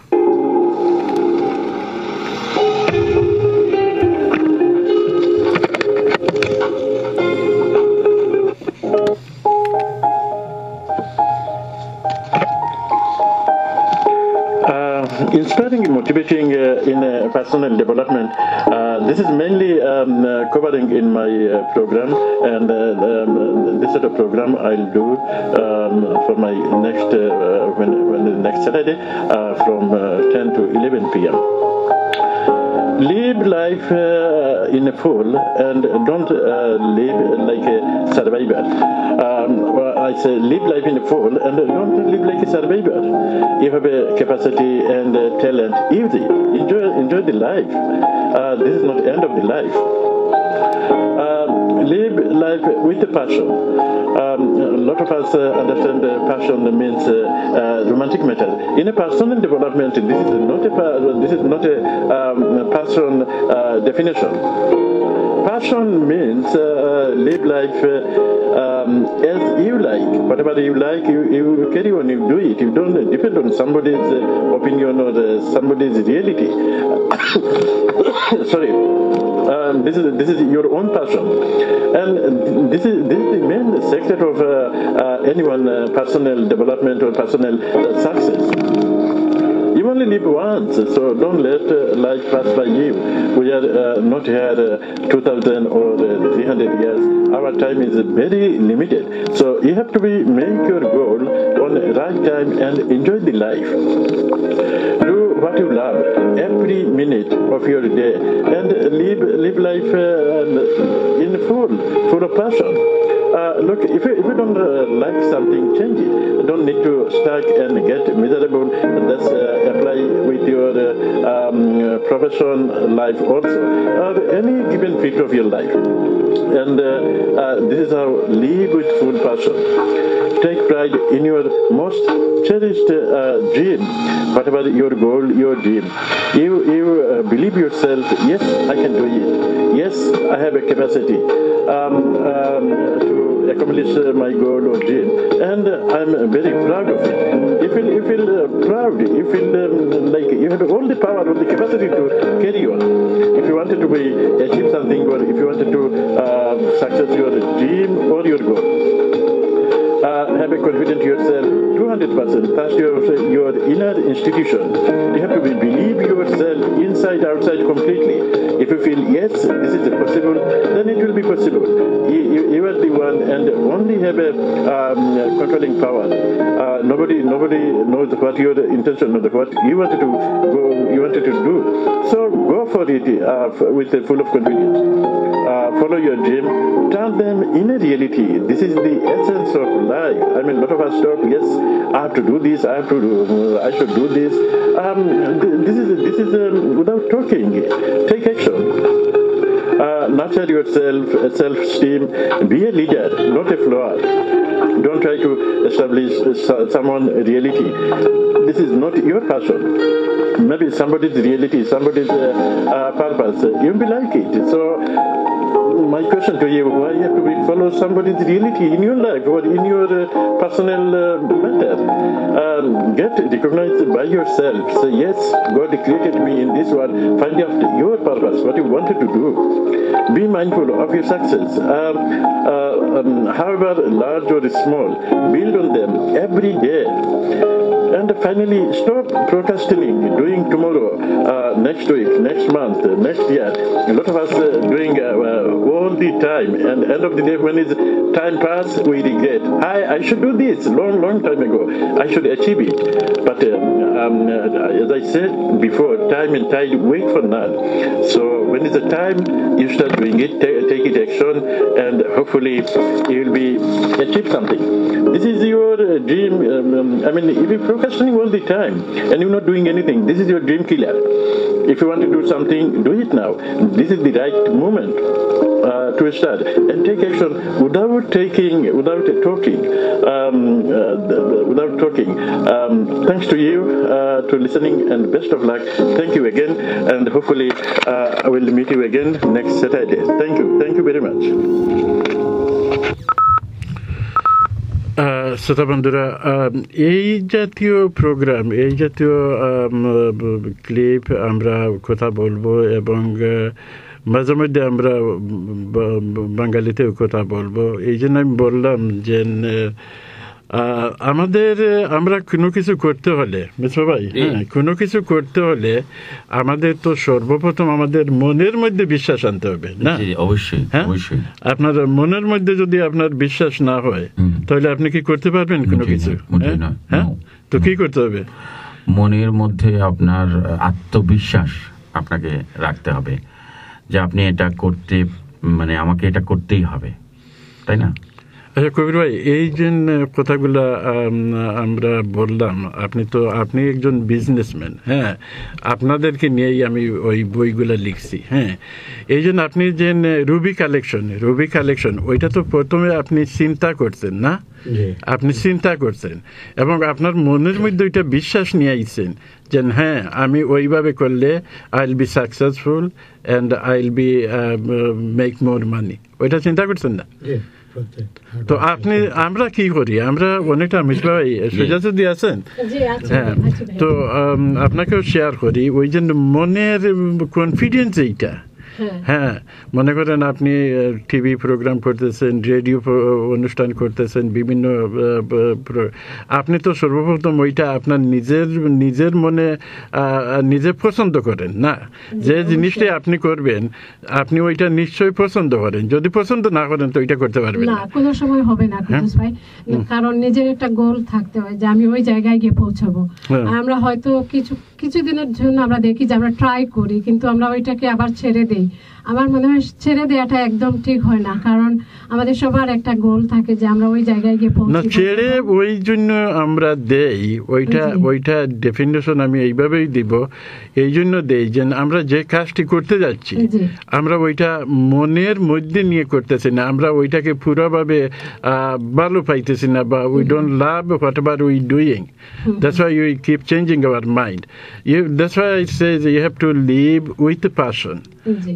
[SPEAKER 5] Inspiring and motivating in personal development. This is mainly covering in my program, and this sort of program I'll do for my next next Saturday from 10 to 11 p.m. Live life in a full, and don't live like a survivor. I say live life in a full, and don't live like a survivor. You have a capacity and talent. Easy. Enjoy the life. This is not the end of the life. Live life with a passion. A lot of us understand passion means romantic matter. In a personal development, this is not a passion definition. Passion means live life as you like. Whatever you like, you carry on, you do it. You don't depend on somebody's opinion or somebody's reality. Sorry. This is your own passion, and this is the main sector of anyone personal development or personal success. You only live once, so don't let life pass by you. We are not here 2,000 or 300 years. Our time is very limited, so you have to make your goal on the right time and enjoy the life. Do what you love every minute of your day, and live life in full of passion. Look, if you don't like something, change it. Don't need to stuck and get miserable. That's apply with your profession life also, or any given field of your life. And this is how live with full passion. Take pride in your most cherished dream, whatever your goal, your dream. You believe yourself. Yes, I can do it. Yes, I have a capacity to accomplish my goal or dream, and I'm very proud of it. You feel proud. You feel like you have all the power or the capacity to carry on. If you wanted to achieve something, or if you wanted to success your dream or your goal, have a confidence in yourself 200%. Trust your inner institution. You have to believe yourself inside, outside completely. If you feel yes, this is possible, then it will be possible. You are the one and only have a controlling power. Nobody knows what your intention or what you wanted to go. You wanted to do. So go for it with a full of confidence. Follow your dream. Turn them in a reality. This is the essence of life. I mean, a lot of us talk. Yes, I have to do this. I should do this. This is without talking. Take action. Nurture yourself, self-esteem. Be a leader, not a follower. Don't try to establish someone's reality. This is not your passion. Maybe somebody's reality, somebody's purpose. You'll be like it. So my question to you, why you have to follow somebody's reality in your life or in your personal matter? Get recognized by yourself. Say, yes, God created me in this world. Find out your purpose, what you wanted to do. Be mindful of your success. However large or small, build on them every day. And finally, stop procrastinating, doing tomorrow, next week, next month, next year. A lot of us doing all the time, and end of the day, when it's time pass, we regret. I should do this long time ago. I should achieve it. But as I said before, time and tide wait for none. So when it's the time, you start doing it, take it action, and hopefully you will be achieve something. This is your dream. If you procrastinating all the time and you're not doing anything, this is your dream killer. If you want to do something, do it now. This is the right moment to start and take action without talking. Thanks to you to listening, and best of luck. Thank you again, and hopefully I will meet you again next Saturday. Thank you very much.
[SPEAKER 1] শ্রোতা বন্ধুরা, এই জাতীয় programme, এই জাতীয় clip আমরা কথা বলবো, এবং মাঝে মধ্যে আমরা বাঙালিতেও কথা বলবো। এই জন্য আমি বললাম যে আমরা কোনো কিছু করতে হলে, মিশ্র ভাই, কোনো কিছু করতে হলে আমাদের তো সর্বপ্রথম আমাদের মনের মধ্যে বিশ্বাস আনতে হবে, না?
[SPEAKER 3] অবশ্যই, অবশ্যই।
[SPEAKER 1] আপনার মনের মধ্যে যদি আপনার বিশ্বাস না হয়, তাহলে আপনি কি করতে পারবেন কোনো কিছু? হ্যাঁ, তো কি করতে হবে?
[SPEAKER 3] মনের মধ্যে আপনার আত্মবিশ্বাস আপনাকে রাখতে হবে যে আপনি এটা করতে, আমাকে এটা করতেই হবে, তাই না?
[SPEAKER 1] আচ্ছা কবির ভাই, এই যে কথাগুলা আমরা বললাম, আপনি একজন বিজনেসম্যান, হ্যাঁ, আপনাদেরকে নিয়েই আমি ওই বইগুলা লিখছি, হ্যাঁ। এই জন্য আপনি যে রুবি কালেকশন ওইটা তো প্রথমে আপনি চিন্তা করছেন, না? আপনি চিন্তা করছেন এবং আপনার মনের মধ্যে ওইটা বিশ্বাস নিয়ে আইছেন যে হ্যাঁ, আমি ওইভাবে করলে I will be successful and I will be make more money, ওইটা চিন্তা করছেন না? তো আমরা কি করি, আমরা অনেকটা মিসভাই সুজাতা দিয়ে আছেন, হ্যাঁ, তো আপনাকেও শেয়ার করি। ওই জন্য মনের কনফিডেন্স এইটা, হ্যাঁ, মনে করেন আপনি টিভি প্রোগ্রাম করতেছেন, রেডিও অনুষ্ঠান করতেছেন, বিভিন্ন, আপনি তো সর্বপ্রথম ওইটা আপনার নিজের মনে নিজে পছন্দ করেন, না? যে জিনিসটাই আপনি করবেন আপনি ওইটা নিশ্চয়ই পছন্দ করেন। যদি পছন্দ না করেন তো ওইটা করতে পারবেন না,
[SPEAKER 2] কোনো সময় হবে না কুদ্দুস ভাই, কারণ নিজের একটা গোল থাকতে হয় যে আমি ওই জায়গায় গিয়ে পৌঁছাবো। আমরা হয়তো কিছুদিনের জন্য আমরা দেখি যে আমরা ট্রাই করি, কিন্তু আমরা ওইটাকে আবার ছেড়ে দেই। আমার মনে হয় ছেড়ে দেওয়াটা একদম ঠিক হয় না, কারণ আমাদের সবার একটা গোল থাকে যে আমরা ওই জায়গায় গিয়ে পৌঁছাবো।
[SPEAKER 1] না, ছেড়ে ওই জন্য আমরা দেই, ওইটা ডেফিনেশন আমি এইভাবেই দিব, এই জন্য দেই যে আমরা যে কাজটি করতে যাচ্ছি আমরা ওইটা মনের মধ্যে নিয়ে করতেছি না, আমরা ওইটাকে পুরোভাবে ভালো পাইতেছি না, বা we don't love what ever we doing. That's why we keep changing our mind. That's why I say you have to live with passion.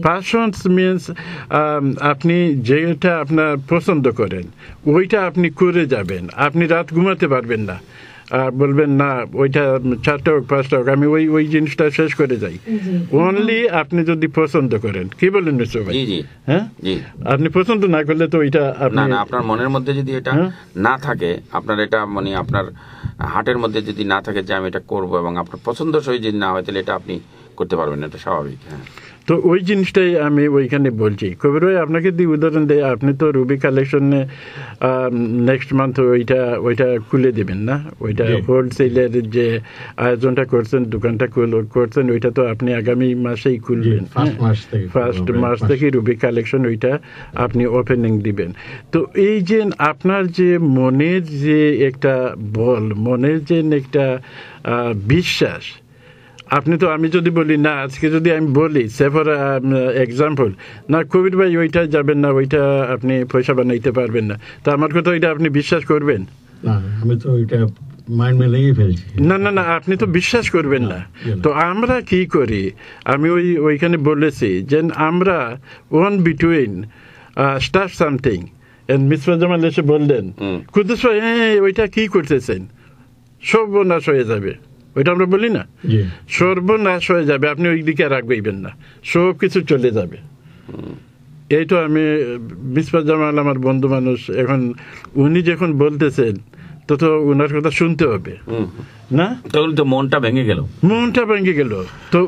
[SPEAKER 1] Passion means আপনি যেটা আপনার পছন্দ করেন ওইটা আপনি করে যাবেন। আপনি রাত ঘুমাতে পারবেন না, আর বলবেন না ওইটা 4টা হোক 5টা হোক আমি ওই জিনিসটা শেষ করে যাই। অনলি আপনি যদি পছন্দ করেন, কি বলেন মিস্টার ভাই? হ্যাঁ, আপনি পছন্দ না করলে তো ওইটা
[SPEAKER 3] আপনার মনের মধ্যে যদি এটা না থাকে, আপনার এটা আপনার হার্টের মধ্যে যদি না থাকে যে আমি এটা করবো, এবং আপনার পছন্দসই যদি না হয়, তাহলে এটা আপনি করতে পারবেন না, এটা স্বাভাবিক। হ্যাঁ,
[SPEAKER 1] তো ওই জিনিসটাই আমি ওইখানে বলছি। কবির ভাই, আপনাকে দিয়ে উদাহরণ দেয়, আপনি তো রুবি কালেকশনে নেক্সট মান্থ ওইটা খুলে দেবেন, না? ওইটা হোলসেলের যে আয়োজনটা করছেন, দোকানটা করছেন, ওইটা তো আপনি আগামী মাসেই খুলবেন, ফার্স্ট মার্চ থেকে রুবি কালেকশন ওইটা আপনি ওপেনিং দিবেন। তো এই যে আপনার যে মনের যে একটা বল, মনের যে একটা বিশ্বাস, আপনি তো, আমি যদি বলি না, আজকে যদি আমি বলি সে ফর এক্সাম্পল, না কবির ভাই ওইটা যাবেন না, ওইটা আপনি পয়সা বানাইতে পারবেন না, তো আমার কথা ওইটা আপনি বিশ্বাস করবেন?
[SPEAKER 4] আমি তো ওইটা মাইন্ড মেলেই ফেলছি।
[SPEAKER 1] না, আপনি তো বিশ্বাস করবেন না। তো আমরা কি করি, আমি ওইখানে বলেছি যে আমরা one between start something. And Misbah Zaman এসে বললেন কুদ্দুস ভাই ওইটা কি করতেছেন, সর্বনাশ হয়ে যাবে, ওইটা আমরা বলি না, সর্বনাশ হয়ে যাবে, আপনি ওই দিকে রাখবেন না, সব কিছু চলে যাবে। এই তো আমি মিসবাহ জামাল আমার বন্ধু মানুষ, এখন উনি যখন বলতেছেন তো ওনার কথা শুনতে হবে না,
[SPEAKER 3] তখন তো মনটা ভেঙে গেল,
[SPEAKER 1] মনটা ভেঙে গেল। তো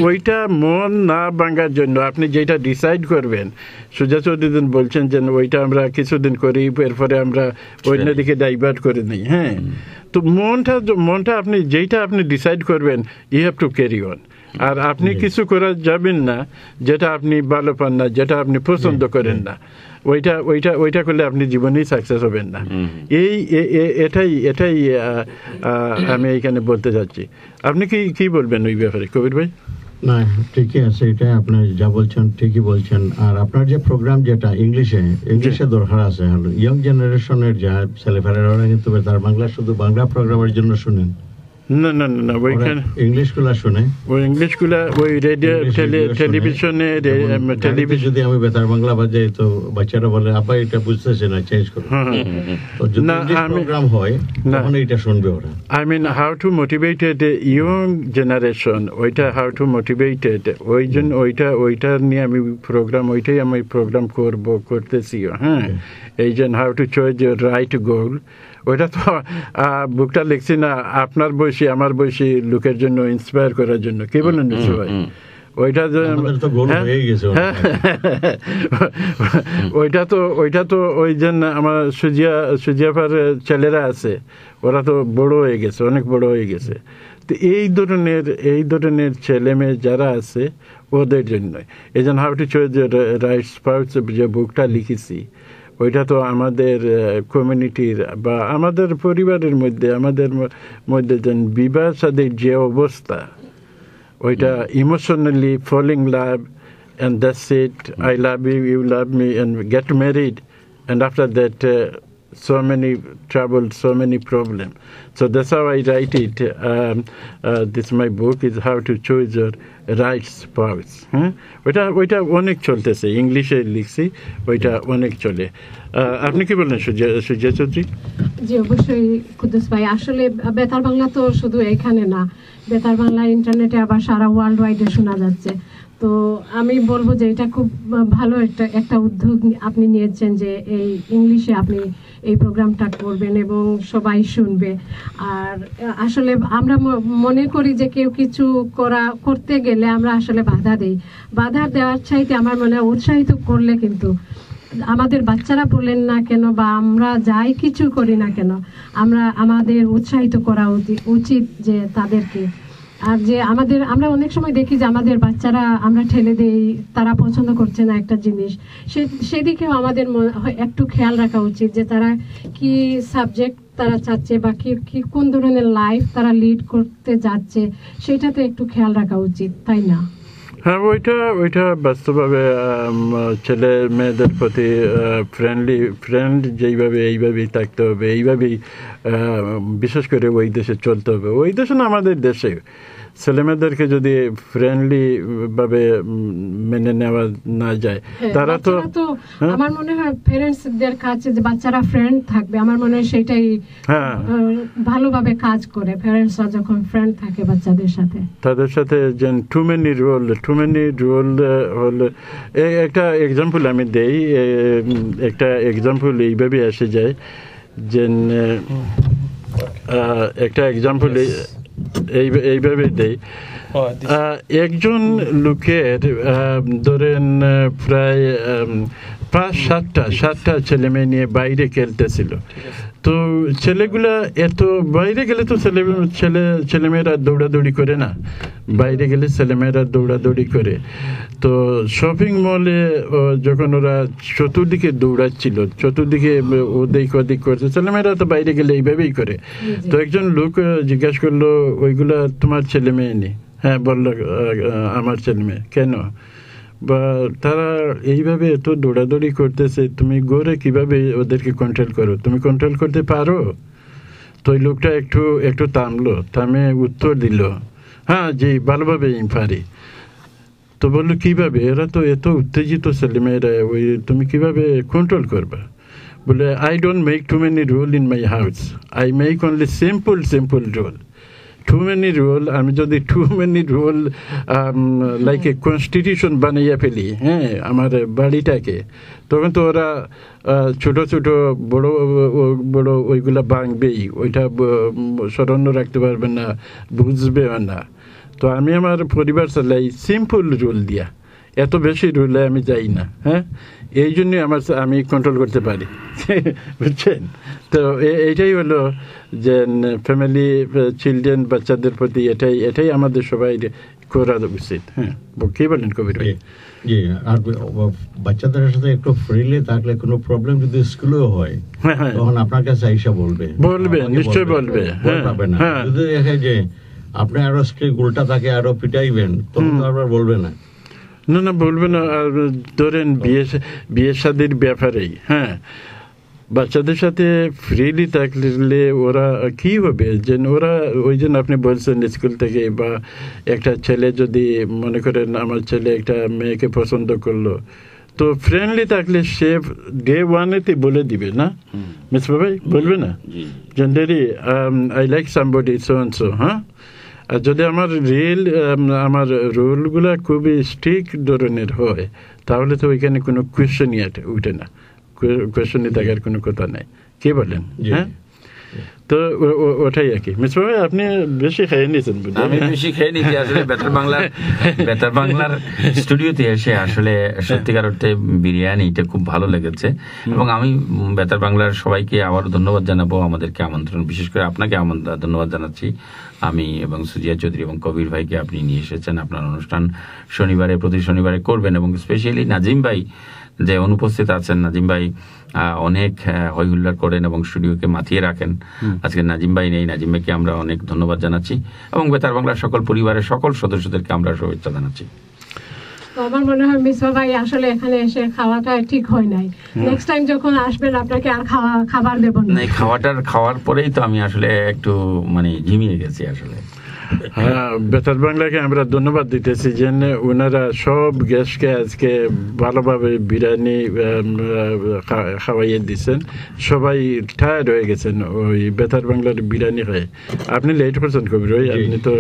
[SPEAKER 1] ওইটা মন না ভাঙার জন্য আপনি যেটা ডিসাইড করবেন, সুজা চৌধুরী বলছেন যে ওইটা আমরা কিছুদিন করি, এরপরে আমরা অন্যদিকে ডাইভার্ট করে নিই। হ্যাঁ, তো মনটা আপনি যেটা আপনি ডিসাইড করবেন, you have to carry on. আর আপনি কিছু করা যাবেন না যেটা আপনি ভালো পান না, যেটা আপনি পছন্দ করেন না, ওইটা করলে আপনি জীবনেই সাকসেস হবেন না। এটাই আমি এইখানে বলতে চাচ্ছি। আপনি কি বলবেন ওই ব্যাপারে কবির ভাই?
[SPEAKER 4] না, ঠিকই আছে, এটা আপনি যা বলছেন ঠিকই বলছেন। আর আপনার যে প্রোগ্রাম যেটা ইংলিশে দরকার আছে, ইয়ং জেনারেশনের যা ছেলেফেলেরা ওরা কিন্তু বেতার বাংলা শুধু বাংলা প্রোগ্রামের জন্য শুনেন
[SPEAKER 1] না, ওইখানে
[SPEAKER 4] ইংলিশগুলা শুনে,
[SPEAKER 1] ওই ইংলিশগুলা ওই রেডিও টেলিভিশনে
[SPEAKER 4] যদি আমি বেতার বাংলা বাজাই তো বাচ্চারা বলে আপা এটা বুঝতেছে না, চেঞ্জ করো। না, প্রোগ্রাম হয় তখন এটা শুনবে ওরা।
[SPEAKER 1] I mean how to motivate the young generation, how to motivate ওইটা নিয়ে আমি ওইটাই আমি প্রোগ্রাম করতেছি। হ্যাঁ, এই যে how to choose your right goal, ওইটা তো বুকটা লিখছি না আপনার বয়সী আমার বয়সী লোকের জন্য, ইন্সপায়ার করার জন্য, কি বলেন ভাই? ওইটা তো ওই জন্য আমার সুজিয়াফার ছেলেরা আছে, ওরা তো বড় হয়ে গেছে, অনেক বড় হয়ে গেছে। তো এই ধরনের ছেলে মেয়ে যারা আছে ওদের জন্য এই জন্য how two choice right spouse যে বুকটা লিখেছি, ওইটা তো আমাদের কমিউনিটির বা আমাদের পরিবারের মধ্যে আমাদের মধ্যে যেন বিবাহ সাদীর যে অবস্থা, ওইটা emotionally falling love and that's it, I love you, you love me, and get married, and after that so many troubles, so many problems. So that's how I write it. This my book is how to choose your right spouse. ওইটা অনেক চলতেছে, ইংলিশে লিখছি, ওইটা অনেক চলে। আপনি কি বলেন সুজিয়া চৌধুরী?
[SPEAKER 2] জি অবশ্যই কুদ্দুস ভাই, আসলে বেতার বাংলা তো শুধু এখানে না, বেতার বাংলা ইন্টারনেটে আবার সারা ওয়ার্ল্ড ওয়াইডে শোনা যাচ্ছে। তো আমি বলবো যে এটা খুব ভালো একটা উদ্যোগ আপনি নিয়েছেন যে এই ইংলিশে আপনি এই প্রোগ্রামটা করবেন এবং সবাই শুনবে। আর আসলে আমরা মনে করি যে কেউ কিছু করতে গেলে আমরা আসলে বাধা দেওয়ার চাইতে আমার মনে হয় উৎসাহিত করলে কিন্তু আমাদের বাচ্চারা বলেন না কেন বা আমরা যাই কিছু করি না কেন, আমাদের উৎসাহিত করা উচিত যে তাদেরকে। আর যে আমরা অনেক সময় দেখি যে আমাদের বাচ্চারা আমরা ঠেলে দেই, তারা পছন্দ করছে না একটা জিনিস, সেদিকেও আমাদের একটু খেয়াল রাখা উচিত যে তারা কি সাবজেক্ট তারা চাচ্ছে বা কি কোন ধরনের লাইফ তারা লিড করতে যাচ্ছে, সেটাতে একটু খেয়াল রাখা উচিত, তাই না?
[SPEAKER 1] হ্যাঁ, ওইটা বাস্তবভাবে ছেলে মেয়েদের প্রতি ফ্রেন্ড যেইভাবে এইভাবেই থাকতে হবে, এইভাবেই বিশেষ করে ওই দেশে চলতে হবে। ওই দেশে না, আমাদের দেশে ছেলেমেয়েদেরকে যদি ফ্রেন্ডলি ভাবে মেনে নেওয়া না যায়, তারা তো
[SPEAKER 2] আমার মনে হয় প্যারেন্টসদের কাছে যে বাচ্চারা ফ্রেন্ড থাকবে, আমার মনে হয় সেটাই ভালোভাবে কাজ করে। প্যারেন্টসরা যখন ফ্রেন্ড থাকে বাচ্চাদের সাথে, তাদের সাথে
[SPEAKER 1] যেন টু মেনি রোল হলে একটা এক্সাম্পল আমি দেই। একটা এক্সাম্পল এইভাবে এসে যায় যে একটা এক্সাম্পল এইভাবে দেই। একজন লোকের ধরেন প্রায় 5-7টা ছেলে মেয়ে নিয়ে বাইরে খেলতেছিল। তো ছেলেগুলা এত বাইরে গেলে তো ছেলেমেয়েরা দৌড়াদৌড়ি করে না, বাইরে গেলে ছেলেমেয়েরা দৌড়াদৌড়ি করে। তো শপিং মলে যখন ওরা চতুর্দিকে দৌড়াচ্ছিল, চতুর্দিকে ওদিক ওদিক করছে, ছেলেমেয়েরা তো বাইরে গেলে এইভাবেই করে। তো একজন লোক জিজ্ঞাসা করলো, ওইগুলা তোমার ছেলে মেয়ে নেই? হ্যাঁ, বললো আমার ছেলে মেয়ে। কেন? বা তারা এইভাবে এত দৌড়াদৌড়ি করতেছে, তুমি গড়ে কিভাবে ওদেরকে কন্ট্রোল করো? তুমি কন্ট্রোল করতে পারো? তো ওই লোকটা থামে উত্তর দিল, হ্যাঁ জি, ভালোভাবে পারি। তো বললো কিভাবে, এরা তো এত উত্তেজিত ছেলেমেয়েরা, ওই তুমি কিভাবে কন্ট্রোল করবা? বলে I don't make too many rule in my house, I make only simple rule. Too many rule, আমি যদি too many rule like a constitution বানাইয়া ফেলি, হ্যাঁ, আমার বাড়িটাকে, তখন তো ওরা ছোট ছোট বড় বড় ওইগুলা ভাঙবেই, ওইটা স্মরণ রাখতে পারবে না, বুঝবে না। তো আমি আমার পরিবার চালাই সিম্পল রুল দিয়া, এত বেশি রুলে আমি যাই না, হ্যাঁ, এই জন্যই আমি কন্ট্রোল করতে পারি, বুঝছেন? তো এইটাই হলো যে ফ্যামিলি, চিলড্রেন, বাচ্চাদের প্রতি এটাই আমাদের সবাই করা উচিত। হ্যাঁ, কি বলেন কবির ভাই?
[SPEAKER 4] জি, আর বাচ্চাদের সাথে একটু ফ্রিলি থাকলে কোনো প্রবলেম যদি স্কুলেও হয় তখন আপনার কাছে আইসা বলবে,
[SPEAKER 1] নিশ্চয় বলবে।
[SPEAKER 4] হ্যাঁ, যদি দেখে যে আপনি আরো স্ট্রিক্ট উল্টা তাকে আরো পিটাইবেন, তখন তো আবার বলবে না।
[SPEAKER 1] না বলবে না। আর ধরেন বিয়ে শাদীর ব্যাপারেই, হ্যাঁ, বাচ্চাদের সাথে ফ্রিলি থাকলে ওরা কি হবে, যে ওরা ওই জন্য আপনি বলছেন স্কুল থেকে, বা একটা ছেলে যদি মনে করেন আমার ছেলে একটা মেয়েকে পছন্দ করলো, তো ফ্রেন্ডলি থাকলে সে ডে ওয়ানেতে বলে দিবে না, মিস ভাই বলবে না generally I like somebody so and so, হ্যাঁ। আর যদি আমার আমার রুলগুলা খুবই স্ট্রিক্ট ধরনের হয়, তাহলে তো ওইখানে কোনো কোয়েশ্চেনই উঠে না, কোয়েশ্চেনই থাকার কোনো কথা নাই। কি বলেন? হ্যাঁ, তো ওটাই আর কি। মিস্টার ভাই, আপনি বেশি খেয়ে নিয়েছেন?
[SPEAKER 3] আমি বেশি খেয়ে নিয়েছি আসলে। বেতার বাংলার স্টুডিওতে এসে আসলে সত্যিকার অর্থে বিরিয়ানিটা খুব ভালো লেগেছে, এবং আমি বেতার বাংলার সবাইকে আবারও ধন্যবাদ জানাবো, আমাদেরকে আমন্ত্রণ, বিশেষ করে আপনাকে ধন্যবাদ জানাচ্ছি। আমি এবং সুজিয়া চৌধুরী এবং কবির ভাইকে আপনি নিয়ে এসেছেন, আপনার অনুষ্ঠান প্রতি শনিবারে করবেন, এবং স্পেশালি নাজিম ভাই যে অনুপস্থিত আছেন, নাজিম ভাই অনেক হইহুল্লার করেন এবং স্টুডিওকে মাতিয়ে রাখেন। আজকে নাজিম ভাই নেই, নাজিম ভাইকে আমরা অনেক ধন্যবাদ জানাচ্ছি, এবং বেতার বাংলার সকল পরিবারের সকল সদস্যদেরকে আমরা শুভেচ্ছা জানাচ্ছি।
[SPEAKER 2] আমার মনে হয় মিসবা ভাই আসলে এখানে এসে খাওয়াটা ঠিক হয় নাই। নেক্সট টাইম যখন আসবেন আপনাকে আর খাবার দেব না।
[SPEAKER 3] খাওয়ার পরেই তো আমি আসলে একটু ঝিমিয়ে গেছি আসলে।
[SPEAKER 1] হ্যাঁ, বেতার বাংলাকে আমরা ধন্যবাদ দিতেছি যে ওনারা সব গেস্টকে আজকে ভালোভাবে বিরিয়ানি খাওয়াইয়ে দিচ্ছেন। সবাই টায়ার্ড হয়ে গেছেন ওই বেতার বাংলার বিরিয়ানি খাই। আপনি লেট করছেন কবির ভাই, আপনি তো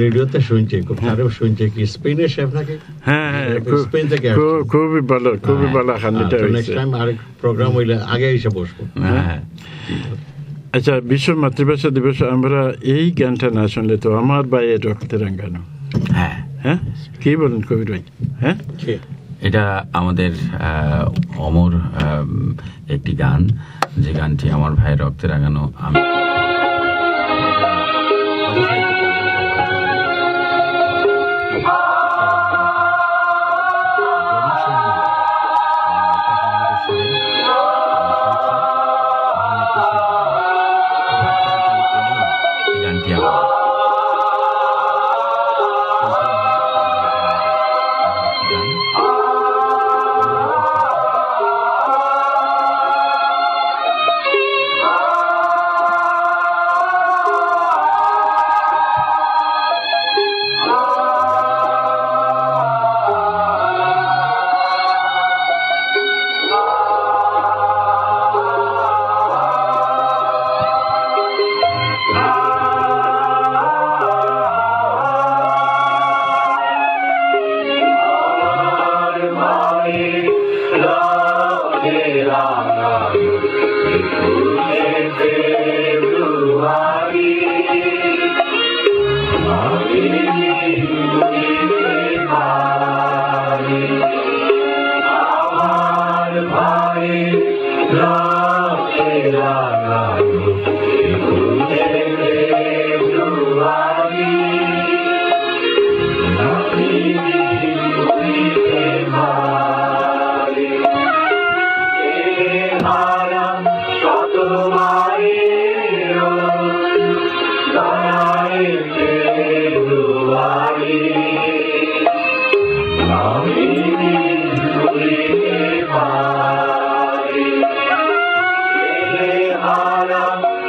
[SPEAKER 4] রেডিওতে শুনছি, কি স্পেনের শেফ নাকি?
[SPEAKER 1] হ্যাঁ, খুবই ভালো খানিটা হয়েছে।
[SPEAKER 4] আরেক প্রোগ্রাম হইলে আগে এসে বসবো।
[SPEAKER 1] হ্যাঁ, আচ্ছা, বিশ্ব মাতৃভাষা দিবস আমরা এই গানটা না শুনলে তো আমার বাইয়ের রক্তে রাঙ্গানো। হ্যাঁ, কি বলেন কবির ভাই? হ্যাঁ,
[SPEAKER 3] এটা আমাদের অমর একটি গান, যে গানটি আমার ভাইয়ের রক্তে রাঙানো। আমি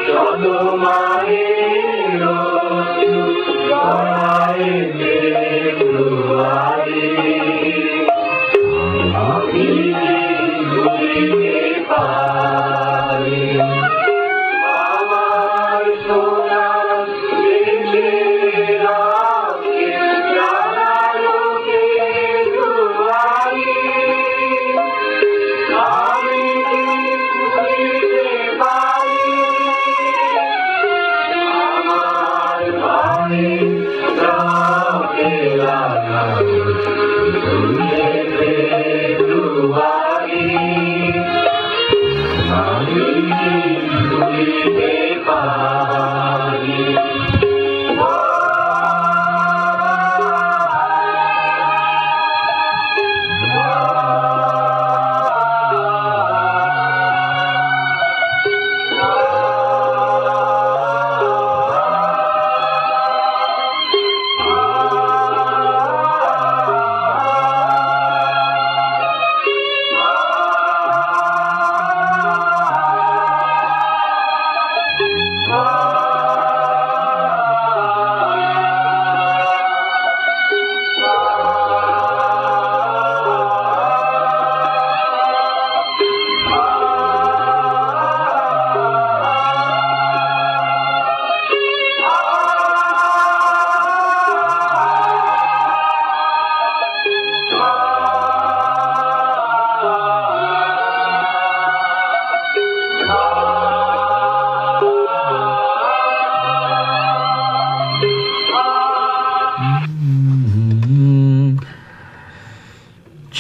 [SPEAKER 6] Shadu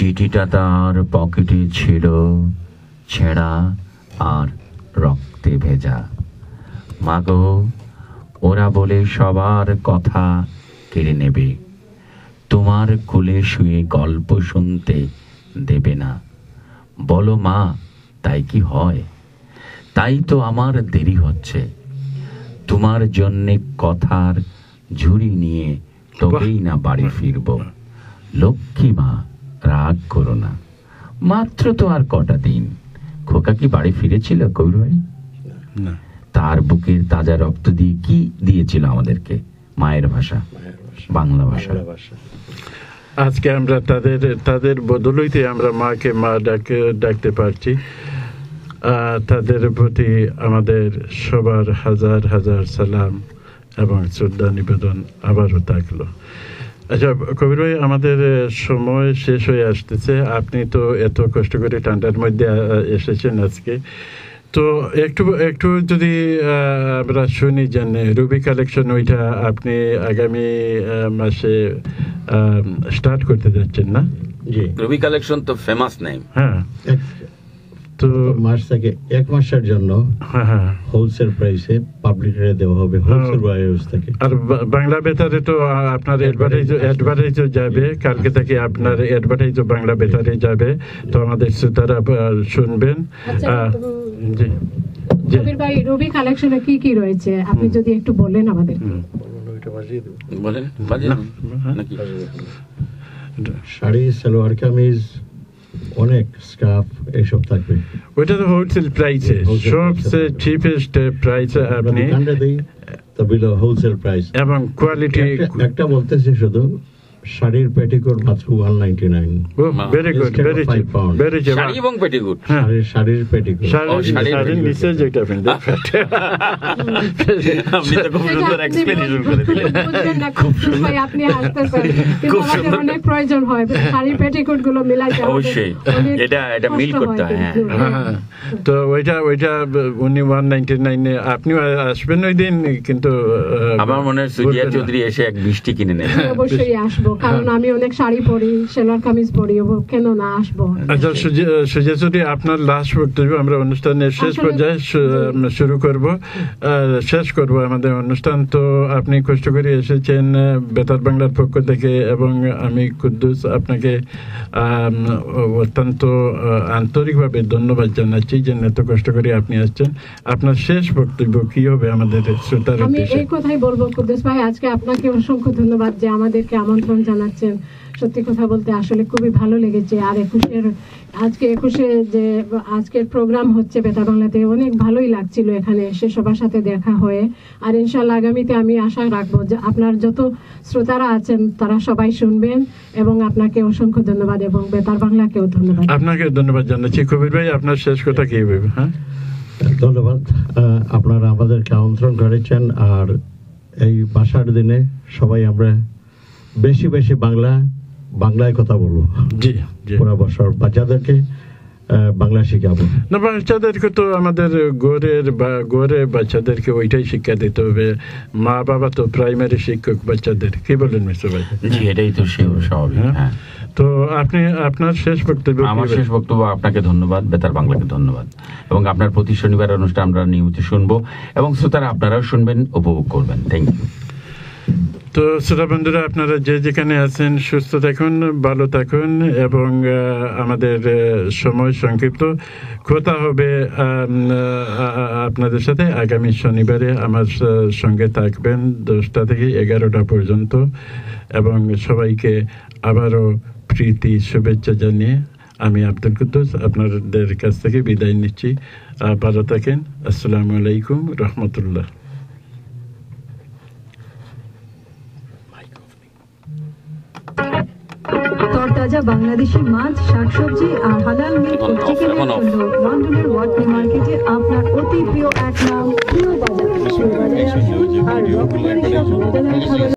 [SPEAKER 3] চিঠিটা তার পকেটে ছিল ছেঁড়া আর রক্তে ভেজা। মাগো, ওরা বলে সবার কথা কেড়ে নেবে, তোমার কোলে শুয়ে গল্প শুনতে দেবে না। বলো মা, তাই কি হয়? তাই তো আমার দেরি হচ্ছে। তোমার জন্যে কথার ঝুড়ি নিয়ে তবেই না বাড়ি ফিরব। লক্ষ্মী মা, রাগ করো না, মাত্র তো আর কটা দিন। খোকা কি বাড়ি ফিরেছিল কবির ভাই?
[SPEAKER 1] না।
[SPEAKER 3] তার বুকের তাজা রক্ত দিয়ে কি দিয়েছিল আমাদেরকে? মায়ের ভাষা, বাংলা ভাষা।
[SPEAKER 1] আজকে আমরা তাদের বদলইতে আমরা মাকে মা ডাকতে পারছি। তাদের প্রতি আমাদের সবার হাজার হাজার সালাম এবং শ্রদ্ধা নিবেদন আবারও থাকলো। আচ্ছা কবির ভাই, আমাদের সময় শেষ হয়ে আসতেছে। আপনি তো এত কষ্ট করে ঠান্ডার মধ্যে এসেছেন আজকে, তো একটু যদি আমরা শুনি যে রুবি কালেকশন ওইটা আপনি আগামী মাসে স্টার্ট করতে যাচ্ছেন না?
[SPEAKER 3] জি, রুবি কালেকশন তো ফেমাস নেম।
[SPEAKER 1] হ্যাঁ,
[SPEAKER 4] তো মাস থেকে 1 মাসের জন্য হোলসেল প্রাইসে পাবলিকের দেওয়া হবে, হোলসেল প্রাইস থেকে।
[SPEAKER 1] আর বাংলা বেতারে তো আপনার অ্যাডভার্টাইজও যাবে, কালকে থেকে আপনার অ্যাডভার্টাইজও বাংলা বেতারে যাবে, তো আমাদের শ্রোতারা শুনবেন। জি
[SPEAKER 2] কবির ভাই, রবি কালেকশনে কি কি রয়েছে আপনি যদি একটু বলেন আমাদের।
[SPEAKER 3] বলেন।
[SPEAKER 4] শাড়ি, সালোয়ার কামিজ, অনেক স্কার্ফ এইসব থাকবে।
[SPEAKER 1] ওইটা তো হোলসেল প্রাইসে, সবচেয়ে চিপেস্ট প্রাইসে আপনি
[SPEAKER 4] হোলসেল প্রাইস
[SPEAKER 1] এবং কোয়ালিটি।
[SPEAKER 4] একটা বলতেছি শুধু, শাড়ির পেটিকোট মাত্র 199।
[SPEAKER 1] Very good, very chip, very chip.
[SPEAKER 3] Sari এবং পেটিকোট,
[SPEAKER 4] শাড়ির পেটিকোট,
[SPEAKER 1] শাড়ির নিচে যেটা ফেলতে
[SPEAKER 3] আপনি তো খুব সুন্দর এক্সপ্লেনেশন করে দিলেন।
[SPEAKER 2] খুব সুন্দর, আপনি হাসতেছেন, কিন্তু আমাদের অনেক প্রয়োজন হয় শাড়ির পেটিকোট গুলো মিলাইতে।
[SPEAKER 3] অবশ্যই এটা মিল করতে হয়।
[SPEAKER 1] হ্যাঁ, তো ওইটা উনি 199 আপনিও আসবেন ওই দিন, কিন্তু
[SPEAKER 3] আমার মনে হয় সুজিয়া চৌধুরী এসে এক বৃষ্টি কিনে নেন।
[SPEAKER 2] অবশ্যই আসবো, কারণ আমি অনেক শাড়ি পরি, সালোয়ার কামিজ পরি, কেন না আসবো।
[SPEAKER 1] আচ্ছা সুজিয়া চৌধুরী, আপনার লাস্ট বক্তব্য, আমরা অনুষ্ঠানের শেষ পর্যায়ে শেষ করব আমাদের অনুষ্ঠান। তো আপনি কষ্ট করে এসেছেন বেতার বাংলার পক্ষ থেকে, এবং আমি কুদ্দুস আপনাকে অত্যন্ত আন্তরিকভাবে ধন্যবাদ জানাচ্ছি যে এত কষ্ট করে আপনি আসছেন। আপনার শেষ বক্তব্য কি হবে আমাদের শ্রোতার
[SPEAKER 2] আমি
[SPEAKER 1] উদ্দেশ্যে?
[SPEAKER 2] এই কথাই বলবো কুদ্দুস ভাই, আজকে আপনাকে অসংখ্য ধন্যবাদ যে আমাদেরকে আমন্ত্রণ জানাচ্ছেন। সত্যি কথা বলতে আসলে খুবই ভালো লেগেছে। আর একুশে যে আজকের প্রোগ্রাম হচ্ছে বেতার বাংলাতে, অনেক ভালোই লাগছিল এখানে এসে সবার সাথে দেখা হয়ে। আর ইনশাল্লাহ আগামীতে আমি আশা রাখবো যে আপনার যত শ্রোতারা আছেন তারা সবাই শুনবেন, এবং আপনাকে অসংখ্য ধন্যবাদ, এবং বেতার বাংলাকেও ধন্যবাদ।
[SPEAKER 1] আপনাকে ধন্যবাদ জানাচ্ছি। কবির ভাই, আপনার শেষ কথা কি হবে? হ্যাঁ,
[SPEAKER 4] ধন্যবাদ। আপনারা আমাদেরকে আমন্ত্রণ করেছেন, আর এই ভাষার দিনে সবাই আমরা বেশি বেশি বাংলায় কথা বলবো।
[SPEAKER 1] জি,
[SPEAKER 4] পুরো বছর বাচ্চাদেরকে বাংলা শিখাবো
[SPEAKER 1] না। বাচ্চাদেরকে তো আমাদের গড়ে বাচ্চাদেরকে ওইটাই শিক্ষা দিতে হবে। মা বাবা তো প্রাইমারি শিক্ষক বাচ্চাদের, কি বলেন মিস্টার ভাই?
[SPEAKER 3] জি, এটাই তো স্বাভাবিক। হ্যাঁ,
[SPEAKER 1] তো আপনি আপনার শেষ বক্তব্য?
[SPEAKER 3] আমার শেষ বক্তব্য, আপনাকে ধন্যবাদ, বেতার বাংলাকে ধন্যবাদ, এবং আপনার প্রতি শনিবার অনুষ্ঠান আমরা নিয়মিত শুনবো, এবং শ্রোতারা আপনারাও শুনবেন, উপভোগ করবেন। Thank you.
[SPEAKER 1] তো শ্রোতা বন্ধুরা, আপনারা যে যেখানে আছেন সুস্থ থাকুন, ভালো থাকুন, এবং আমাদের সময় সংক্ষিপ্ত। কথা হবে আপনাদের সাথে আগামী শনিবারে। আমার সঙ্গে থাকবেন 10টা থেকে 11টা পর্যন্ত, এবং সবাইকে আবারও প্রীতি শুভেচ্ছা জানিয়ে আমি আব্দুল কুদ্দুস আপনাদের কাছ থেকে বিদায় নিচ্ছি। ভালো থাকেন। আসসালামু আলাইকুম রহমতুল্লাহ।
[SPEAKER 13] তরতাজা বাংলাদেশি মাছ, শাকসবজি আর হালাল মিট ও চিকেনের জন্য লন্ডনের ওয়াটলি মার্কেটে আপনার অতি প্রিয় এক নাম প্রিয় বাজার।